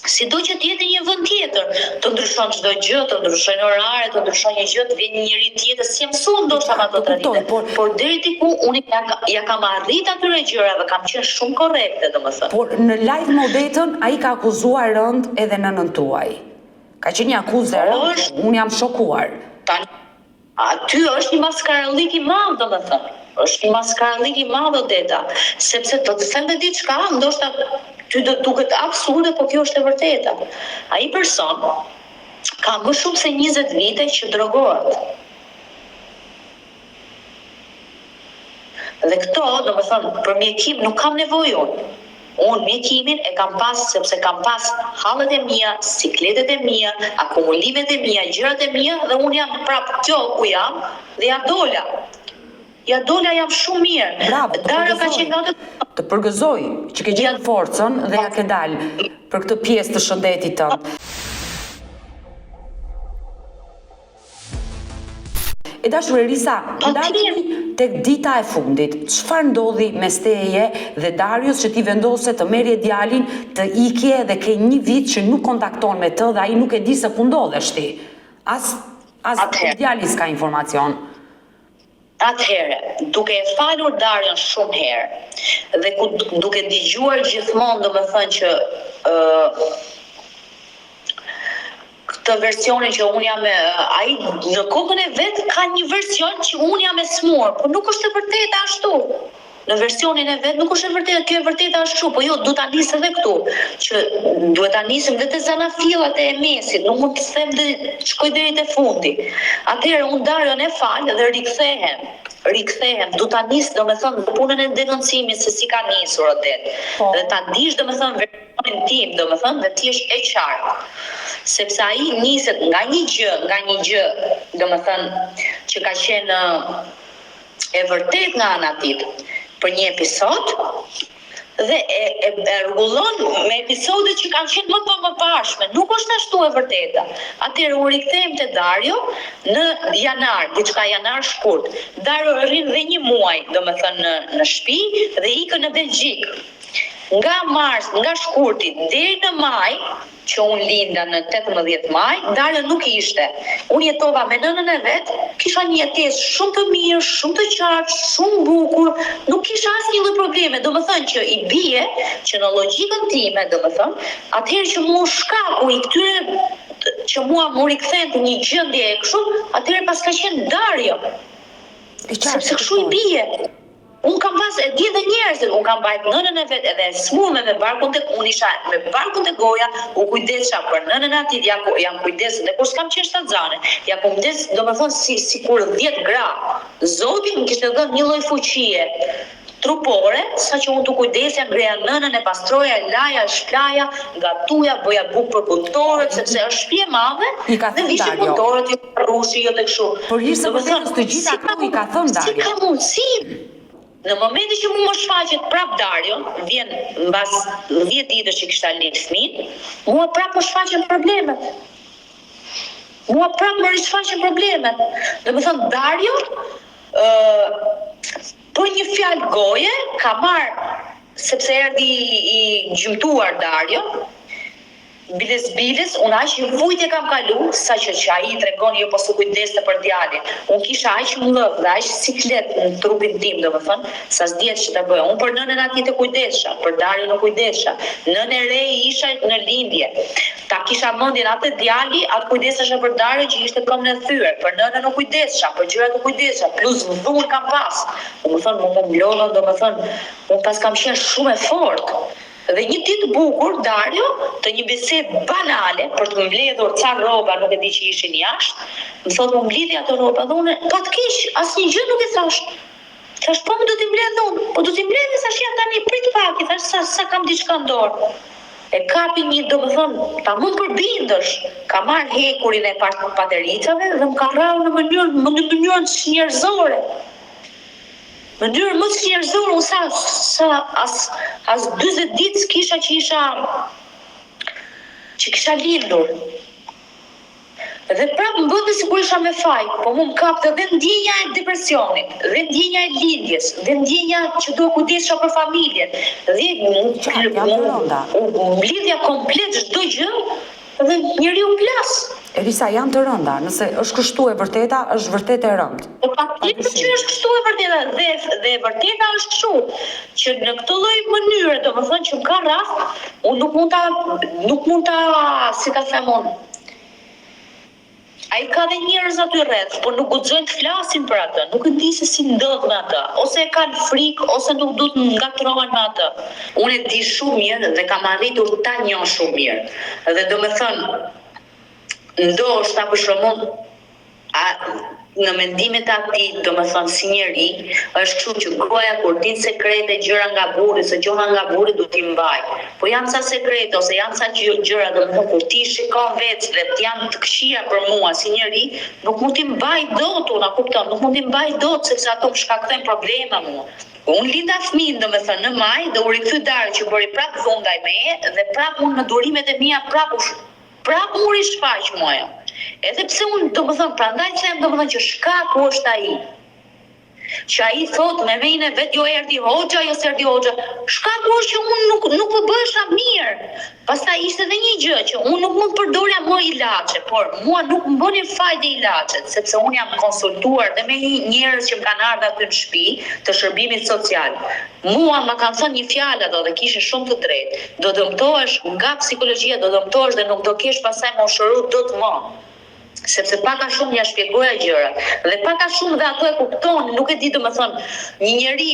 sido që t'jetë një vend tjetër, të ndryshon çdo gjë, të ndryshojnë orare, të ndryshon një gjë, të vjen një njeri tjetër, si mësuan ndoshta me ato tradite. Por deri diku unë ja kam arrit atyre gjërave, kam qenë shumë korrekte, domethënë. Por në live modetën ai ka akuzuar rënd edhe nënën tuaj. Ka qenë një akuzë rënd, unë jam shokuar. Tani aty është një maskarallik i madh, domethënë. Është një maskarallik i madh Odeta, sepse do të them diçka, ndoshta ty do duket absurde, por kjo është e vërteta. Ai person ka më shumë se 20 vite që drogohet. Dhe këto, domethënë, për mjekim nuk kam nevojë unë. Unë mjekimin e kam pas sepse kam pas hallet e mia, sikletet e mia, akumulimet e mia, gjërat e mia dhe unë jam prapë kjo ku jam dhe ja dola. Ja dola jam shumë mirë. Bravo, të përgëzoj që ke gjetur forcën dhe ja ke dalë për këtë pjesë të shëndetit tënd. E dashur Elisa, ndalemi tek dita e fundit. Çfarë ndodhi mes teje dhe Darios që ti vendose të merrje djalin, të ikje dhe ke një vit që nuk kontakton me të dhe ai nuk e di se ku ndodhesh ti. As djali s'ka informacion. Atëherë, duke e falur Darion shumë herë dhe duke dëgjuar gjithmonë domethënë që këtë versionin që unë jam ai në kokën e vet ka një version që unë jam e smur, por nuk është e vërtetë ashtu. Në versionin e vet nuk është e vërtetë, kjo e vërtetë ashtu, po jo, duhet ta nis edhe këtu, që duhet ta nisim dhe te zanafillat e mesit, nuk mund të them dhe shkoj deri te fundi. Atëherë unë Darion e fal dhe rikthehem, du ta nis domethënë punën e denoncimit se si ka nisur Odet. Dhe ta dish domethënë versionin tim, domethënë dhe ti je e qartë. Sepse ai niset nga një gjë, domethënë që ka qenë e vërtet nga ana tit për një episod dhe e rregullon me episodet që kanë qenë më të mëparshme. Nuk është ashtu e vërteta. Atëherë u rikthehem te Dario në janar, diçka janar shkurt. Dario rrin dhe një muaj, domethënë në shtëpi dhe ikën në Belgjik. Nga mars, nga shkurti deri në maj, që unë linda në 18 maj, Dario nuk ishte. Unë jetova me nënën e vet, kisha një jetesë shumë të mirë, shumë të qartë, shumë bukur, nuk kisha asnjë lloj probleme. Domethënë që i bie që në logjikën time, domethënë, atëherë që mua shkaku i këtyre që mua më rikthen të një gjendje e kështu, atëherë pas ka qenë Dario. Sepse kështu i bie. Unë kam pas e di dhe njerëzit, unë kam bajt nënën e vet edhe smurme me barkun tek unë isha me barkun te goja, u kujdesha për nënën atit, jam kujdes dhe kur s'kam qenë shtatzane, ja kujdes domethënë sikur 10 gra. Zoti më kishte dhënë një lloj fuqie trupore, saqë unë të kujdesja, ngreja nënën, e pastroja, e laja, e shplaja, gatuja, bëja bukë për punëtorët, sepse është shtëpi e madhe, dhe vishin punëtorët, jo rrushi, jo të kështu. Por ishte vërtet të gjitha ato i ka thënë Dario. Si ka mundësi? Në momentin që më shfaqet prap Dario, vjen mbas 10 ditësh që kishta lënë fëmin, mua prap më shfaqen problemet. Mua prap më rishfaqen problemet. Domethënë Dario, për një fjalë goje, ka marrë, sepse erdhi i gjymtuar Dario, biles, unë aq vujtje kam kalu, saqë që ai i tregon jo po su kujdeste për djalin. Unë kisha aq mllëv dhe aq siklet në trupin tim, domethënë, sa s'diet që ta bëja. Unë për nënën atij të kujdesha, për Dario nuk kujdesha. Nënë e re isha në lindje. Ta kisha mendjen atë djali, atë kujdesesha për Dario që ishte këmbë në thyer, për nënën nuk kujdesha, për gjërat nuk kujdesha, plus dhunë kam pas. Domethënë, më mblodha, domethënë, unë pas kam qenë shumë e fortë. Dhe një ditë bukur, Dario, të një bisedë banale, për të më mbledhur ca rroba, nuk e di që ishin jashtë, më thotë më mblidhi ato rroba dhe unë, po të kish, asnjë gjë nuk i thash. Thash, po më do t'i mbledh unë, po do t'i mbledh, thash, ja tani prit pak, i thash, sa kam diçka në dorë. E kapi një, domethënë, ta mund përbindësh, ka marrë hekurin e patericave dhe më ka rrahur në mënyrën njerëzore. Më ndyrë më të njerëzore, unë as 20 ditë s'kisha që kisha lindur. Dhe prapë më bëndë sikur isha me faj, po mu më kapte dhe ndjenja e depresionit, dhe ndjenja e lindjes, dhe ndjenja që do kujdesha për familjen, dhe mblidhja komplet çdo gjë, dhe njeriu plas. Elisa, janë të rënda, nëse është kështu e vërteta, është vërtet e rëndë. Po patjetër që është kështu e vërteta, dhe e vërteta është kështu, që në këtë lloj mënyre, domethënë që ka rast, unë nuk mund ta, si ta them unë. Ai ka dhe njerëz aty rreth, por nuk guxojnë të flasin për atë, nuk e di se si ndodh me atë, ose e kanë frikë, ose nuk duhet të ngatrohen me atë. Unë e di shumë mirë dhe kam arritur ta njoh shumë mirë. Dhe domethënë ndoshta për shembull në mendimet e atij, domethënë si njeri, është kështu që gruaja kur din sekrete, gjëra nga burri, se gjëra nga burri duhet t'i mbaj. Po janë ca sekrete ose janë ca gjëra, domethënë kur ti shikon vetë dhe janë të këqija për mua si njeri, nuk mund t'i mbaj dot, unë kupton, nuk mund t'i mbaj dot sepse ato më shkaktojnë probleme mua. Unë linda fëmin, domethënë në maj, dhe u rikthy Dario që bëri prapë dhunë ndaj meje dhe prapë unë në durimet e mia prapë u rishfaq mua. Edhe pse unë domethënë prandaj them domethënë që shkaku është ai. Që ai thot me vejnë e vet, jo erdhi hoxha, jo s'erdhi hoxha. Shkaku është që unë nuk po bëhesha mirë. Pastaj ishte edhe një gjë që unë nuk mund përdorja më ilaçe, por mua nuk më bënin fajde ilaçet, sepse unë jam konsultuar dhe me njerëz që më kanë ardhur aty në shtëpi të shërbimit social. Mua më kanë thënë një fjalë ato dhe kishin shumë të drejtë. Do dëmtohesh nga psikologjia, do dëmtohesh dhe nuk do kesh pastaj më ushëru dot më. Sepse paka shumë ja shpjegoja gjërat dhe paka shumë dhe ato e kupton, nuk e di domethënë një njeri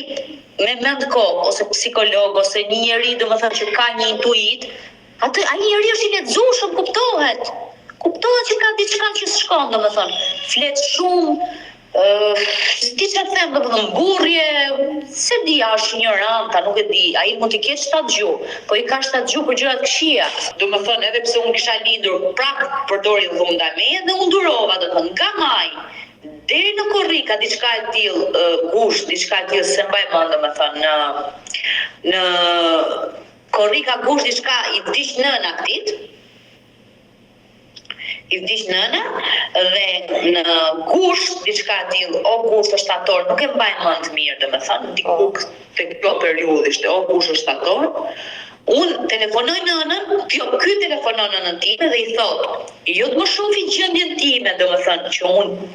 me mend kokë ose psikolog ose një njeri domethënë që ka një intuit, atë ai njeri është i lexueshëm, kuptohet që ka diçka që s'shkon domethënë, flet shumë, di që them domethënë burrje, se di është ignoranta, nuk e di, ai mund të ketë 7 gjuhë, po i ka 7 gjuhë për gjërat këqija. Domethënë edhe pse unë kisha lindur prapë përdori dhunë ndaj meje dhe unë durova domethënë nga maj deri në korrika diçka e tillë, gusht, diçka e tillë se mbaj mend domethënë në korrika gusht diçka i vdiq nëna këtit. I vdiq nëna dhe në gusht diçka e tillë, o gusht është shtator, nuk e mbaj mend mirë domethënë, diku te kjo periudhë ishte, o gusht është shtator. Unë telefonoj nënën, ky telefonon nënën time dhe i thot, jo të më shofi gjendjen time, domethënë që unë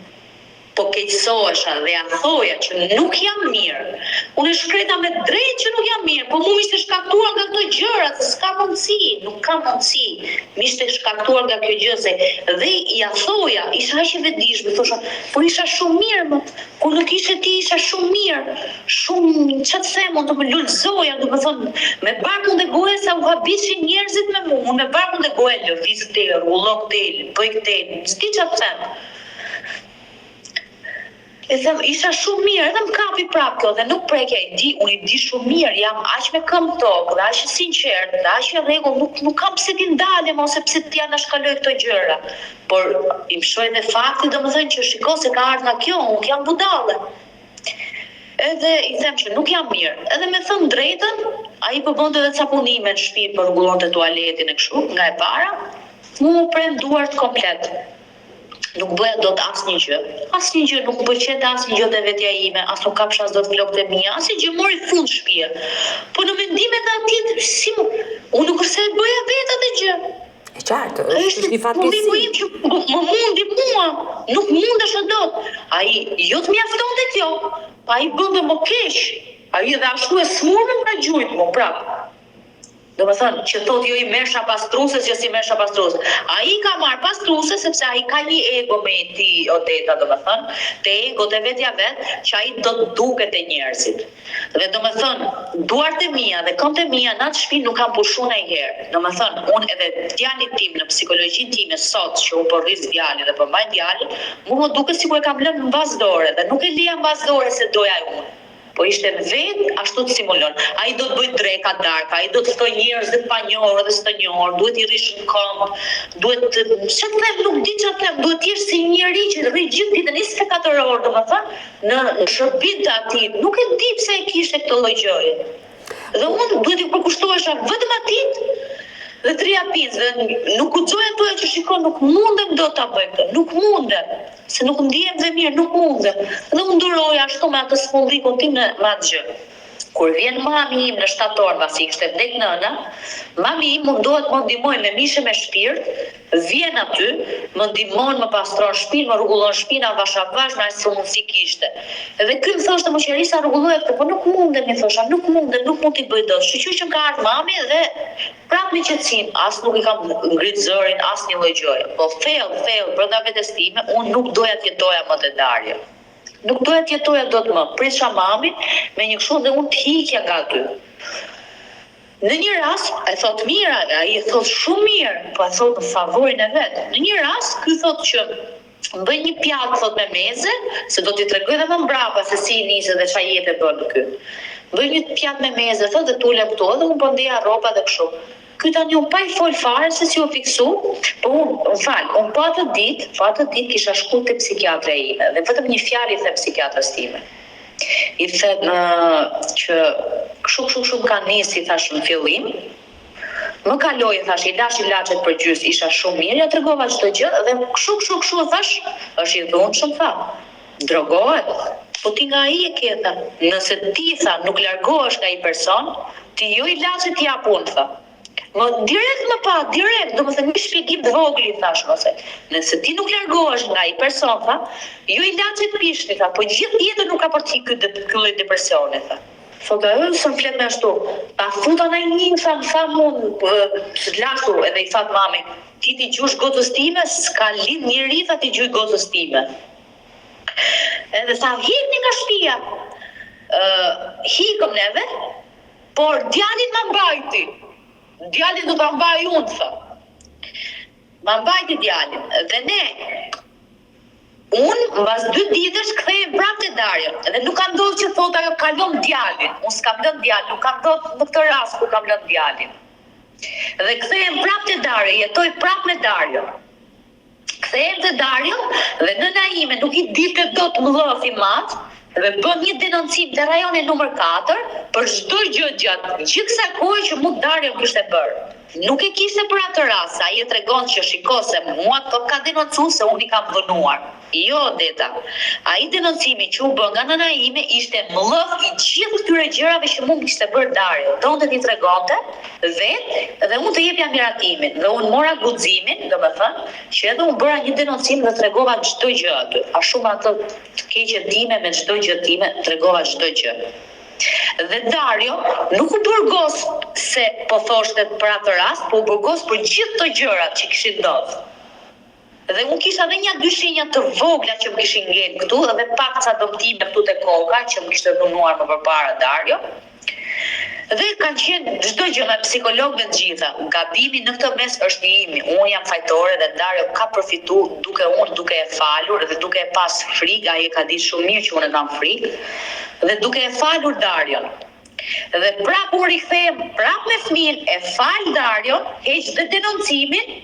po keqësohesha dhe ja thoja që nuk jam mirë. Unë shkreta me drejt që nuk jam mirë, po mu m'ishte shkaktuar nga këto gjëra, se s'ka mundësi, nuk ka mundësi. M'ishte shkaktuar nga kjo gjë se dhe ja thoja, isha aq e vetëdijshme, thosha, po isha shumë mirë më. Kur nuk ishe ti isha shumë mirë. Shumë çfarë them, unë do më lulzoja, do të thonë, me barkun dhe goja sa u habishin njerëzit me mua. Unë me barkun dhe goja lëviz këtej, rrullon këtej, bëj këtej, s'di çfarë them. E them, isha shumë mirë, edhe më kapi prapë kjo dhe nuk prekja unë i di shumë mirë, jam aq me këmbë tokë, dhe aq sinqert, dhe aq e rregull, nuk kam pse ti ndalem ose pse ti na shkaloj këto gjëra. Por i mshoj edhe fakti domethënë që shiko se ka ardhur nga kjo, unë jam budalle. Edhe i them që nuk jam mirë. Edhe me thënë drejtën, ai po bënte edhe ca punime në shtëpi për rregullonte tualetin e kështu, nga e para, mu prem duart komplet. Nuk bëja dot asnjë gjë, nuk pëlqente asnjë gjë te vetja ime, as nuk kapsha as dot flokët e mia, asnjë gjë mori fund shtëpia. Po në mendimet e tij, si unë nuk është se bëja vetë atë gjë. E qartë, është një fatkeqësi. Më mundi mua, nuk mundesh dot. Ai jo të mjaftonte kjo, pa ai bënte më keq. Ai edhe ashtu e smurmë nga gjujt më prap. Do më thënë, që thot jo i mersha pastruse, që si mersha pastruse. A i ka marrë pastruse, sepse a i ka një ego me ti Odeta, do më thënë, te ego të vetja vetë, që a i do të duket e njerëzit. Dhe do më thënë, duart e mia dhe këmbët e mia në atë shtëpi nuk kam pushu ndonjëherë. Do më thënë, unë edhe djalit tim në psikologjinë time sot, që unë po rris djalin dhe po mbaj djalin, më duket sikur e kam lënë në bazë dore, dhe nuk e lija në bazë dore se doja unë. Po ishte vetë ashtu të simulon. Ai do të bëj dreka darka, ai do të ftoj njerëz të panjohur dhe të njohur, duhet i rish në këmbë, duhet çfarë them, nuk di çfarë them, duhet të jesh si një njerëz që rri gjithë ditën 24 orë, domethënë, në shërbim të atij. Nuk e di pse e kishte këtë lloj gjëje. Dhe unë duhet i përkushtohesha vetëm atij dhe terapis, dhe nuk guxoja të që shikon, nuk mundem do ta bëj këtë, nuk mundem, se nuk ndihem dhe mirë, nuk mundem. Dhe unë duroja ashtu me atë smundikun tim në atë gjë. Kur vjen mami im në shtator, pasi kishte vdek nëna, mami im mundohet më ndihmoj me mishe me shpirt, vjen aty, më ndihmon, më pastron shtëpinë, më rregullon shtëpinë, avash, na si mundsi kishte. Edhe ky më thoshte më qerisa rregulloje këtë, po nuk mundem, i thosha, nuk mund t'i bëj dot. Shqyr që ka ardhur mami dhe prapë me qetësim, as nuk i kam ngrit zërin, as një lloj gjëje. Po thellë brenda vetes time, unë nuk doja të jetoja më te Darja. Nuk doja të jetoja dot më. Prisha mamin me një kështu dhe unë të hiqja nga aty. Në një rast, e thot mira, ai e thot shumë mirë, po e thot në favorin e vet. Në një rast, ky thot që bëj një pjatë thot me meze, se do t'i tregoj edhe më mbrapa se si i nisë dhe çfarë jetë bën ky. Bëj një pjatë me meze, thot dhe tulem këtu dhe unë po ndeja rroba dhe kështu. Ky tani unë pa i fol fare se si u fiksu, po unë po atë ditë kisha shku te psikiatra ime dhe vetëm një fjalë i them psikiatrës time. I them që kështu ka nisi, thash në fillim. Më kaloi, thash, i lash ilaçet për gjys, isha shumë mirë, ja tregova çdo gjë dhe kështu thash, është i dhunshëm tha. Drogohet. Po ti nga ai e ke tha. Nëse ti tha nuk largohesh nga ai person, ti jo ilaçet ti japun tha. Direkt, domethënë një shpjegim të vogël i thash ose. Nëse ti nuk largohesh nga ai person tha, jo ilaçet pishni tha, po gjithë jetën nuk ka për ti ky lloj depresioni tha. Thotë, s'm flet me ashtu. Pa futa në një tha mund të lashu edhe i that mami, ti gjush gocës time, s'ka lind njeri tha ti gjuj gocës time. Edhe sa hikni nga shtëpia. Hikëm neve, por djalin ma mbajti. Djalin do ta mbaj unë, tha. Ma mbajti djalin. Dhe ne, unë mbas 2 ditësh kthehem prapë te Darja. Dhe nuk ka ndodhur që thotë ajo kalon djalin. Unë s'kam lënë djalin, nuk ka ndodhur në këtë rast ku kam lënë djalin. Dhe kthehem prapë te Darja, jetoj prapë me Darja. Kthehem te Darja dhe nëna ime nuk i dilte dot mllëfi mat. Dhe bën një denoncim te rajoni numër 4 për çdo gjë gjatë gjithë kësaj kohe që mu Darja kishte bërë. Nuk e kishte për atë rast, ai e tregon që shiko se mua ka denoncuar se unë i kam vënuar. Jo, Deta. Ai denoncimi që u bë nga nëna ime ishte mllëf i gjithë këtyre gjërave që mund kishte bërë Dario. Donte t'i tregonte vetë dhe unë të jepja miratimin. Dhe unë mora guximin, domethënë, që edhe unë bëra një denoncim dhe tregova çdo gjë aty. A shumë atë të keqe time me çdo gjë time, tregova çdo gjë. Dhe Dario nuk u burgos se po thoshte për atë rast, po u burgos për gjithë të gjërat që kishin ndodhur. Dhe unë kisha edhe një dy shenja të vogla që më kishin ngel këtu dhe pak ca dëmtime këtu te koka që më kishte dhunuar më përpara Dario. Dhe kanë qenë çdo gjë me psikolog me të gjitha. Gabimi në këtë mes është i imi. Unë jam fajtore dhe Dario ka përfituar duke e falur dhe duke e pas frikë, ai e ka ditë shumë mirë që unë kam frikë dhe duke e falur Darion. Dhe prapë u rikthehem prapë me fëmijën, e fal Darion, heq dhe denoncimin.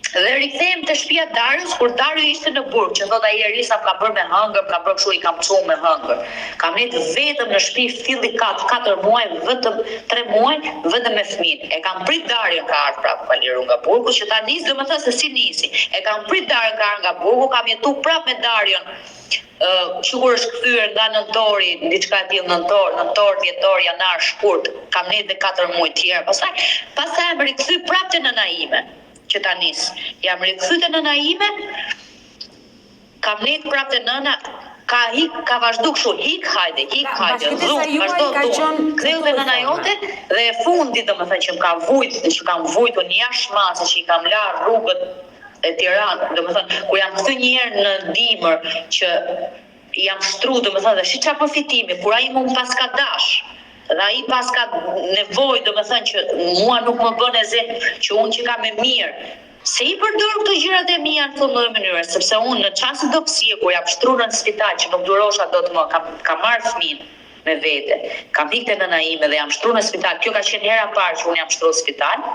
Dhe rikthehem te shtëpia e Darios kur Dario ishte në burg, që thot ai Erisa ka bërë me hëngër, ka bërë kështu i kam çuar me hëngër. Kam net vetëm në shtëpi filli 4 muaj, vetëm 3 muaj, vetëm me fëmijën. E kam prit Dario ka ardhur prapë paliru nga burgu, që ta nis domethënë se si nisi. E kam prit Dario ka ardhur nga burgu, kam jetuar prapë me Darion. Kur është kthyer nga nëntori, diçka e tillë nëntor, dhjetor, janar, shkurt, kam net dhe 4 muaj tjerë. Pastaj më rikthy prapë te nëna ime. Që ta nis. Jam rikthy te nëna ime, kam net prapë te nëna, ka vazhdu kështu, hik hajde, vazhdo dhun. Ktheu te nëna jote dhe e fundi domethënë që kam vujt unë jashtë masë që i kam larë rrugët e Tiranë, domethënë kur jam kthy një herë në dimër që jam shtru domethënë dhe shi çfarë përfitimi, kur ai më pas ka dash. Dhe ai pas ka nevojë, domethënë që mua nuk më bën e zë që unë që kam e mirë. Se i përdor këto gjërat e mia në këtë mënyrë, sepse unë në çast të dobësie kur jam shtruar në spital që nuk durosha dot më, kam marrë fëmin me vete. Kam ikte nëna ime dhe jam shtruar në spital. Kjo ka qenë hera e parë që unë jam shtruar në spital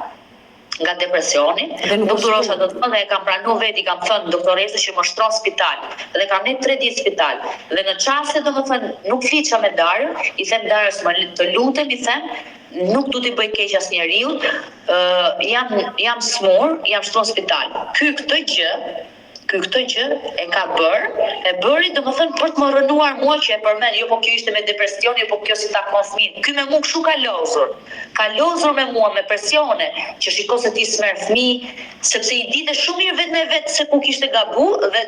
nga depresioni. Nuk durosha dot më dhe e kam pranuar vetë, kam thënë doktoresës që më shtron spital. Dhe kam ne 3 ditë spital. Dhe në çast se domethënë nuk fliça me Dario, i them Darios, të lutem, i them, nuk du t'i bëj keq asnjëriu, jam smur, jam shtruar në spital. Këtë gjë e ka bëri domethënë për të më rënuar mua që e përmend, jo po kjo ishte me depresion, jo po kjo si takon fëmin. Ky me mua kshu ka lozur me mua me presione, që shiko se ti s'merr fëmijë, sepse i dite shumë mirë vetë me vetë se ku kishte gabu dhe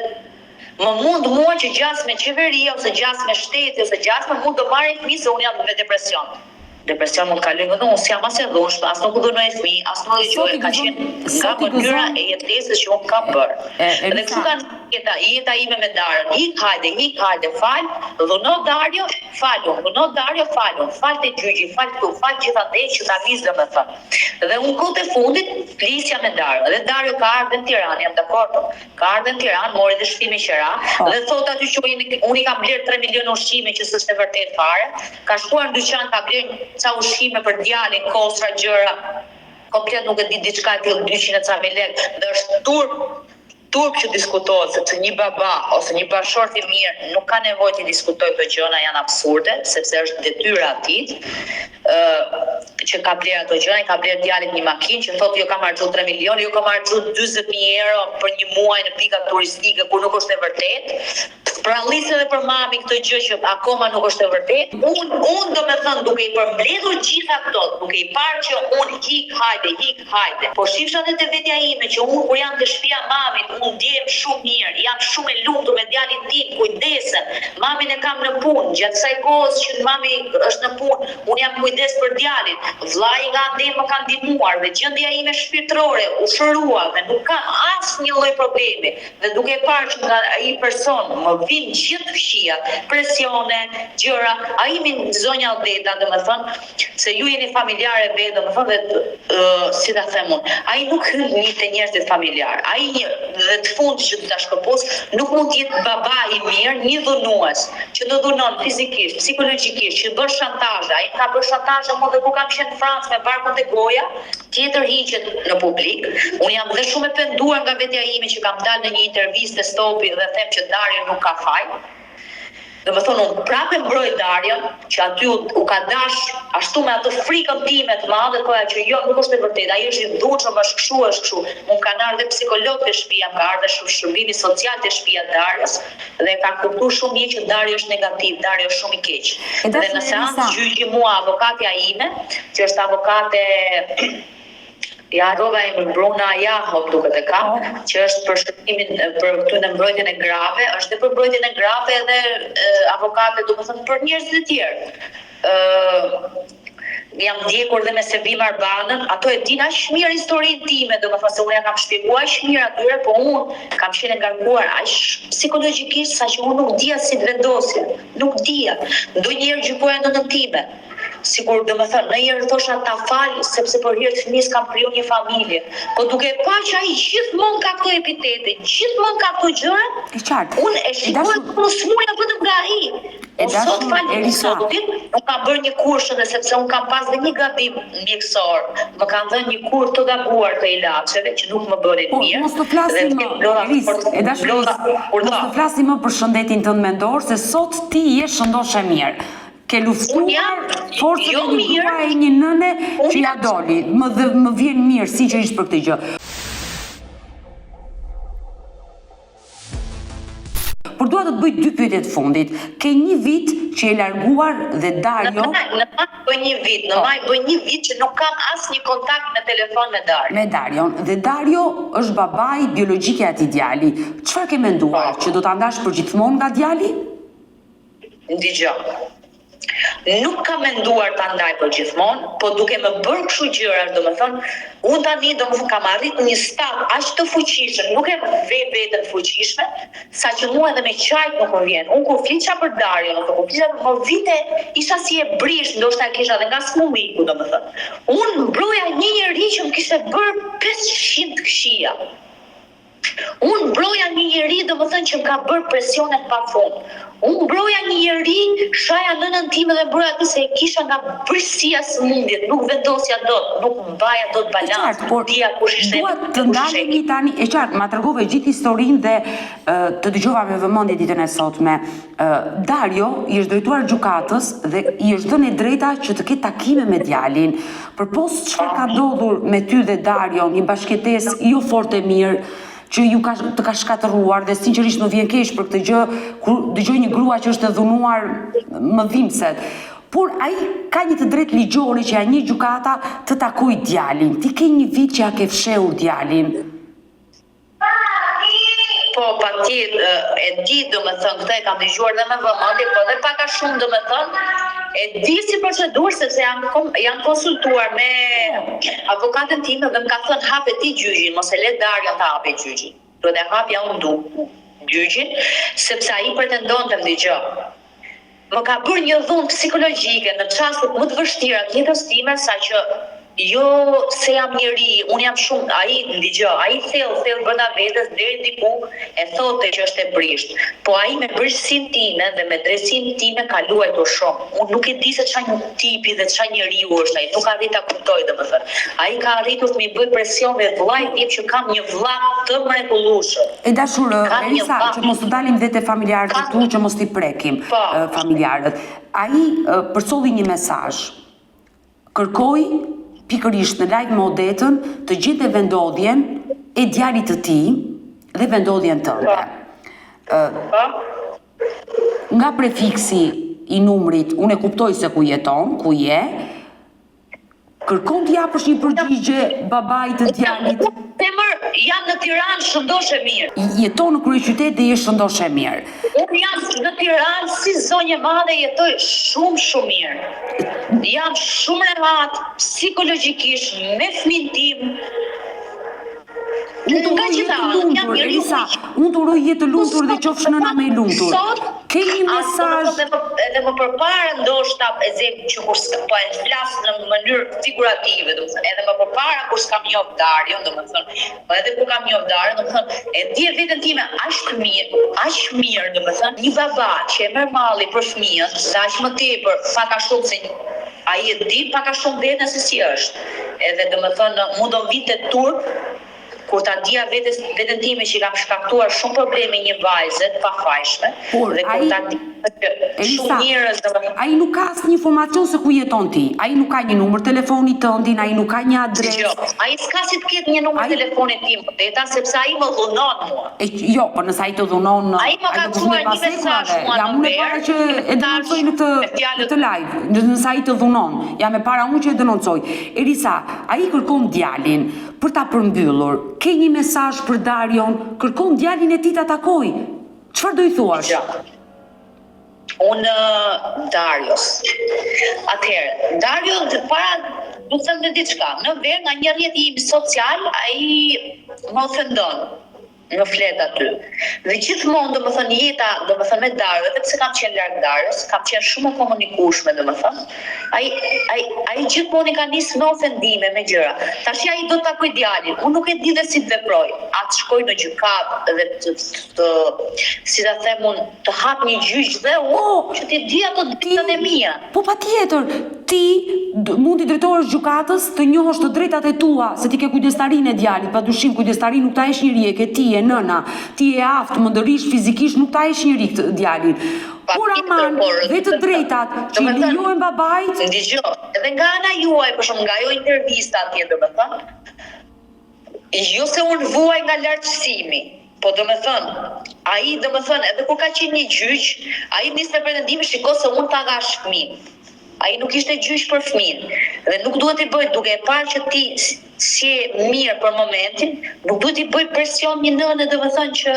më mund mua që gjas me qeveria ose gjas me shteti ose gjas me mund të marrë fëmijë se unë jam me depresion. Depresion mund kaloj nga unë jam as e dhush, as nuk dhunoj fëmijë, as nuk gjoj, ka qenë nga mënyra e jetesës që unë kam bërë. Dhe kështu kanë jeta ime me Dario. Hik hajde, fal, dhuno Dario, falun, fal te gjyqi, fal këtu, fal gjithandej që ta nis domethënë. Dhe unë kohët e fundit flisja me Dario. Dhe Dario ka ardhur në Tiranë, jam dakord. Ka ardhur në Tiranë, mori dhe shtëpi me qira, dhe thot aty që unë i kam bler 3 milion ushqime që s'është e vërtet fare. Ka shkuar në dyqan, ka bler ca ushqime për djalin, kostra, gjëra. Komplet nuk e di diçka e tillë 200 ca mijë lekë, dhe është turp që diskutohet, sepse një baba ose një bashkëshort i mirë nuk ka nevojë të diskutojë këto gjëra, janë absurde, sepse është detyra e tij. Që ka bler ato gjëra, ka bler djalit një makinë që thotë jo kam harxuar 3 milion, jo kam harxuar 40.000 euro për një muaj në pika turistike kur nuk është e vërtetë. Pra llisë edhe për mami këtë gjë që akoma nuk është e vërtetë. Unë domethënë duke i përmbledhur gjitha këto, duke i parë që unë hik hajde. Po shifsha edhe te vetja ime që unë kur jam te shtëpia mamit, unë ndjem shumë mirë, jam shumë e lumtur me djalin tim, kujdesen. Mamin e kam në punë, gjatë kësaj kohës që mami është në punë, unë jam kujdes për djalin. Vllai nga ande më ka ndihmuar dhe gjendja ime shpirtërore u shërua dhe nuk kam asnjë lloj problemi. Dhe duke parë që nga ai person më vin gjithë fshijat, presione, gjëra, ai mi zonja Odeta, domethënë, se ju jeni familjare vetë, domethënë, dhe si ta them unë, ai nuk hyn te njerëzit familjar. Ai dhe të fundi që ta shkëpos, nuk mund të jetë baba i mirë, një dhunues, që do dhunon fizikisht, psikologjikisht, që bën shantazh. Ai ka bërë shantazh më dhe kur kam qenë në Francë me barkun te goja, tjetër hiqet në publik. Unë jam dhe shumë e penduar nga vetja ime që kam dalë në një intervistë Stopi dhe them që Dario nuk ka faj. Domethënë unë prapë mbroj Darjon, që aty u ka dash ashtu me atë frikën time të madhe, që jo, nuk është e vërtetë, ai është i dhunshëm, është kështu. Mund kanë ardhur psikolog te shtëpia, ka ardhur shërbimi social te shtëpia e Darjos dhe ka kuptuar shumë mirë që Darjo është negativ, Darjo është shumë i keq. Dhe në seancë gjyqi mua avokatja ime, që është avokate ja rrova e Bruna Jahov duket e ka, që është për shërbimin për këtë në mbrojtjen e grave, është dhe për mbrojtjen e grave edhe avokate, domethënë për njerëzit e tjerë. Jam ndjekur dhe me Sebim Arbanën, ato e din aq mirë historinë time, domethënë se unë ja kam shpjeguar aq mirë atyre, po unë kam qenë ngarkuar aq psikologjikisht saqë unë nuk dija si të vendosja, nuk dija. Ndonjëherë gjykoja nënën time. Sigur domethënë, ndonjëherë thosha ta fal sepse për hir të fëmijës kam kriju një familje. Po duke pa që ai gjithmonë ka këto epitete, gjithmonë ka këto gjëra. Unë e shikoj como smuja vetëm nga ai. Sot falë nuk kam bërë një kurshë dhe sepse unë kam pas dhe një gabim mjekësor. Më kanë dhënë një kurë të gabuar të ilaçeve që nuk më bënin mirë. Mos të flasim mos të flasim më për shëndetin tënd mendor, se sot ti je shëndosh e mirë. Ke luftuar forcën e gruaja e një nëne që ja doli. Më vjen mirë sinqerisht për këtë gjë. Por dua të të bëj 2 pyetje të fundit. Ke një vit që je larguar dhe Darjo. Në maj bëj një vit që nuk kam asnjë kontakt me telefon me Darjo. Me Darjon. Dhe Darjo është babai biologjik i atij djali. Çfarë ke menduar? Që do ta ndash përgjithmonë nga djali? Dgjoj. Nuk kam menduar ta ndaj për gjithmonë, po duke më bërë kështu gjëra, domethënë, unë tani kam arritur një stad aq të fuqishëm, nuk e veten fuqishme, saqë mua edhe me qajt nuk më vjen. Unë kur flisha për Darjon, kur flisha për vite, isha si e brish, ndoshta kisha edhe nga smulliku, domethënë. Unë mbroja një njerëz që më kishte bërë 500 këshia. Unë mbroja një njeri domethënë që më ka bërë presionet pafund. Unë mbroja një njeri, shaja nënën time dhe mbroja atë se e kisha nga bërësia sëmundjet, nuk vendosja dot, nuk mbaja dot balans, dia kush ishte. Dua të ndalemi tani, e qartë, ma tregove gjithë historinë dhe të dëgjova me vëmendje ditën e sotme. Darjo i është drejtuar gjykatës dhe i është dhënë drejta që të ketë takime me djalin. Përpos çfarë ka ndodhur me ty dhe Darjo, një bashkëtesë jo fort e mirë, që ju të ka shkatëruar dhe sinqerisht më vjen keq për këtë gjë kur dëgjoj një grua që është e dhunuar më dhimbset. Por ai ka një të drejtë ligjore që ja njeh gjykata të takojë djalin. Ti ke një vit që ja ke fshehur djalin. Po, patjetër, e di domethënë këtë e kam dëgjuar dhe me vëmendje, po edhe pak a shumë domethënë e di si procedurë sepse janë konsultuar me avokatën time dhe më ka thënë hape ti gjyqin, mos e le Darjon ta hapë gjyqin. Duhet e hapja unë gjyqin, sepse ai pretendon të më dëgjoj. Më ka bërë një dhunë psikologjike në çastet më të vështira të jetës time, saqë jo se jam njeri, unë jam shumë, ai thellë brenda vetes deri diku e thotë që është e brisht. Po ai me brishtësinë time dhe me drejtsinë time ka luajtur shumë. Unë nuk e di se çfarë tipi dhe çfarë njeriu është ai, nuk arrit ta kuptoj domethënë. Ai ka arritur të më bëj presion dhe vllai tim që kam një vlla të mrekullueshëm. E dashur Elisa, që mos të dalim dhe te familjarët e tu, që mos t'i prekim familjarët. Ai përsolli një mesazh. Kërkoi pikërisht në live me Odetën të gjente vendodhjen e djalit të tij dhe vendodhjen tënde. Nga prefiksi i numrit, unë e kuptoj se ku jeton, ku je, kërkon të japësh një përgjigje babait të djalit. Temër, jam në Tiranë, shëndosh e mirë. Jeton në kryeqytet dhe je shëndosh e mirë. Unë jam në Tiranë si zonjë madhe, jetoj shumë mirë. Jam shumë rehat, psikologjikisht, me fëmin tim. Unë të uroj jetë lumtur, Elisa, unë të uroj jetë lumtur dhe qofsh nëna me lumtur. Ke një mesazh edhe më përpara ndoshta e zem që kur po e flas në mënyrë figurative, domethënë, edhe më përpara kur s'kam njoh Darjon, domethënë, po edhe kur kam njoh Darjon, domethënë, e di veten time aq mirë, domethënë, një baba që e merr malli për fëmijën, sa aq më tepër, pak a shumë se ai e di pak a shumë veten se si është. Edhe domethënë, mund të vitë turp kur ta dija veten time që kam shkaktuar shumë probleme një vajze të pafajshme, dhe kur ta dija që shumë njerëz ai nuk ka asnjë informacion se ku jeton ti. Ai nuk ka një numër telefoni tëndin, ai nuk ka një adresë. Ai s'ka si të ketë një numër telefoni tim, Deta, sepse ai më dhunon mua. Jo, po nëse ai të dhunon, ai më ka thuar një mesazh mua jam unë para që e denoncoj në të live, nëse ai të dhunon. Jam e para unë që e denoncoj. Elisa, ai kërkon djalin për ta përmbyllur. Ke një mesazh për Darion, kërkon djalin e tij ta takoj. Çfarë do i thuash? Unë Darios. Atëherë, Dario du të them dhe diçka. Në verë nga një rrjeti im social, ai më ofendon në flet aty. Dhe gjithmonë domethënë jeta, domethënë me Dario, edhe pse kam qenë larg Darios, kam qenë shumë e komunikueshme domethënë. Ai gjithmonë ka nisë me ofendime, me gjëra. Tash ai do të takoj djalin. Unë nuk e di dhe si të veproj. Atë shkoj në gjykatë dhe të si ta them unë, të hap një gjyq dhe që ti di ato drejtat e mia. Po patjetër, ti mund t'i drejtohesh gjykatës, të njohësh të drejtat e tua, se ti ke kujdestarinë e djalit, padyshim kujdestarinë nuk ta hesh njëri, e ke ti e nëna, ti e aftë, mëndërish fizikisht nuk ta hesh njëri këtë djalin. Por aman, dhe të drejtat që i lejohen babait. Dëgjoj, edhe nga ana juaj, për shembull, nga ajo intervista atje domethënë, jo se unë vuaj nga lartësimi, po domethënë, ai domethënë edhe kur ka qenë një gjyq, ai nis me pretendime shiko se unë ta gash fëmin. Ai nuk ishte gjyq për fëmin. Dhe nuk duhet i bëj, duke e parë që ti si e mirë për momentin, nuk duhet i bëj presion një nënë domethënë që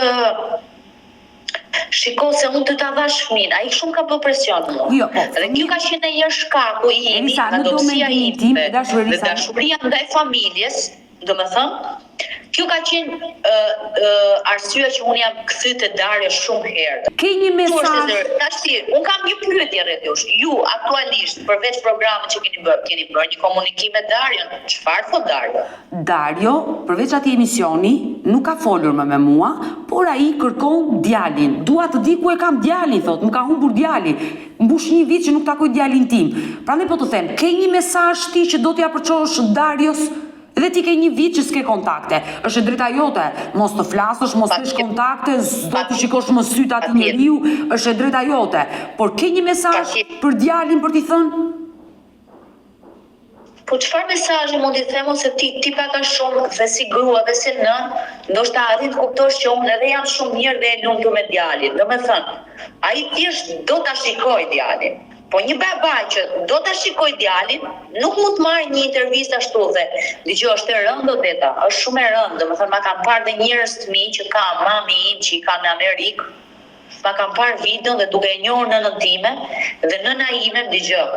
shiko se unë të ta dhash fëmin. Ai shumë ka bërë presion mua. Jo, po. Dhe kjo ka qenë një shkaku i imi, nga dobësia ime, dhe dashuria ndaj familjes, domethënë, kjo ka qenë arsyeja që unë jam kthy te Dario shumë herë. Ke një mesazh? Unë kam një pyetje rreth jush. Ju aktualisht përveç programit që keni bërë një komunikim me Darion, çfarë thot Dario? Dario, përveç atij emisioni, nuk ka folur më me mua, por ai kërkon djalin. Dua të di ku e kam djalin, thot, më ka humbur djali. Mbush një vit që nuk takoj djalin tim. Prandaj po të them, ke një mesazh ti që do t'ia përçosh Darios? Dhe ti ke një vit që s'ke kontakte. Është e drejta jote, mos të flasësh, mos kesh kontakte, s'do të shikosh më syt atë njeriu, është e drejta jote. Por ke një mesazh për djalin për t'i thënë? Po çfarë mesazhi mund t'i them se ti pak a shumë dhe si grua dhe si nën, ndoshta arrin të kuptosh që unë edhe jam shumë mirë dhe e lumtur me djalin. Domethënë, ai thjesht do ta shikoj djalin. Po një baba që do ta shikoj djalin, nuk mund të marrë një intervistë ashtu dhe dëgjoj, është e rëndë Deta, është shumë e rëndë, domethënë ma kanë parë dhe njerëz të mi që ka mami im që i ka në Amerikë, ma kanë parë videon dhe duke e njohur nënën time dhe nëna ime më dëgjoj.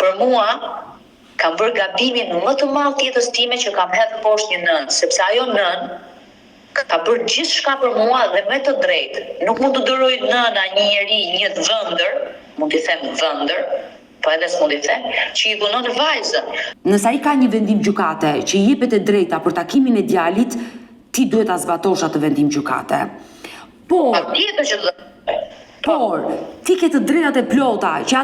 Për mua kam bërë gabimin më të madh të jetës time që kam hedhur poshtë një nënë, sepse ajo nënë ka bërë gjithçka për mua dhe me të drejtë. Nuk mund të duroj nëna një njeri, një vëndër, mund t'i them vëndër, po edhe s'mund t'i them, që i dhunon vajzën. Nëse ai ka një vendim gjykate që i jepet e drejta për takimin e djalit, ti duhet ta zbatosh atë vendim gjykate. Por, ti ke të drejtat e plota që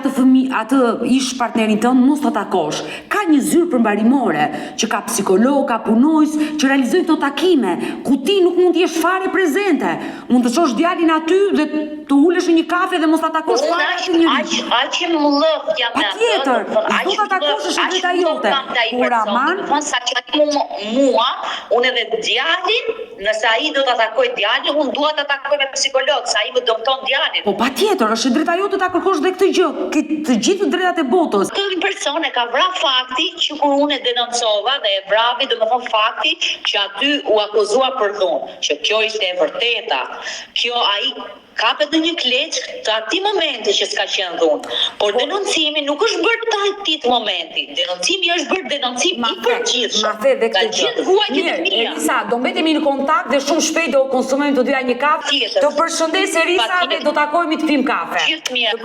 atë ish partnerin tënd mos ta takosh. Ka një zyrë përmbarimore që ka psikolog, ka punojës që realizojnë këto takime, ku ti nuk mund të jesh fare prezente. Mund të çosh djalin aty dhe të ulesh në një kafe dhe mos ta takosh fare atë njeri. Aq e mllëf jam me atë. Patjetër, do ta takosh është drejta jote. Por aman, sa që mua, unë edhe djalin, nëse ai do ta takoj djalin, unë dua ta takoj me psikolog, sa ai më dëmton djalin. Po patjetër, është drejta jote ta kërkosh dhe këtë gjë, ke të gjithë drejtat e botës. Këtë person e ka vrarë fakti që kur unë e denoncova dhe e vravi, domethënë fakti që aty u akuzua për dhunë, që kjo ishte e vërteta. Kjo ai kapet në një kleç të atij momenti që s'ka qenë dhunë. Por denoncimi nuk është bërë të atit momenti. Denoncimi është bërë denoncim i përgjithshëm. Ma the dhe këtë gjë. Mirë, Elisa, do mbetemi në kontakt dhe shumë shpejt do konsumojmë të dyja një kafe. Të përshëndes Elisa dhe do takohemi të pim kafe. Gjithë mirë,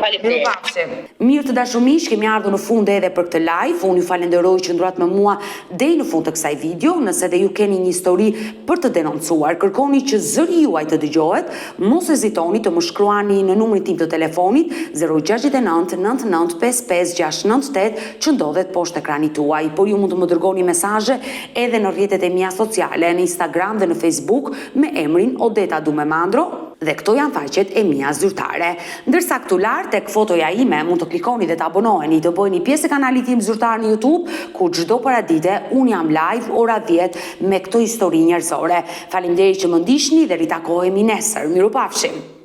faleminderit. Mirë të dashur miq, kemi ardhur në fund edhe për këtë live. Unë ju falenderoj që ndruat me mua deri në fund të kësaj video. Nëse dhe ju keni një histori për të denoncuar, kërkoni që zëri juaj të dëgjohet. mos hezitoni të më shkruani në numrin tim të telefonit 069 99 55 698 që ndodhet poshtë ekranit tuaj, por ju mund të më dërgoni mesazhe edhe në rrjetet e mia sociale, në Instagram dhe në Facebook me emrin Odeta Dumemandro, dhe këto janë faqet e mia zyrtare. Ndërsa këtu lart tek fotoja ime mund të klikoni dhe të abonoheni, të bëheni pjesë e kanalit tim zyrtar në YouTube, ku çdo paradite un jam live ora 10 me këto histori njerëzore. Faleminderit që më ndiqni dhe ritakohemi nesër. Mirupafshim.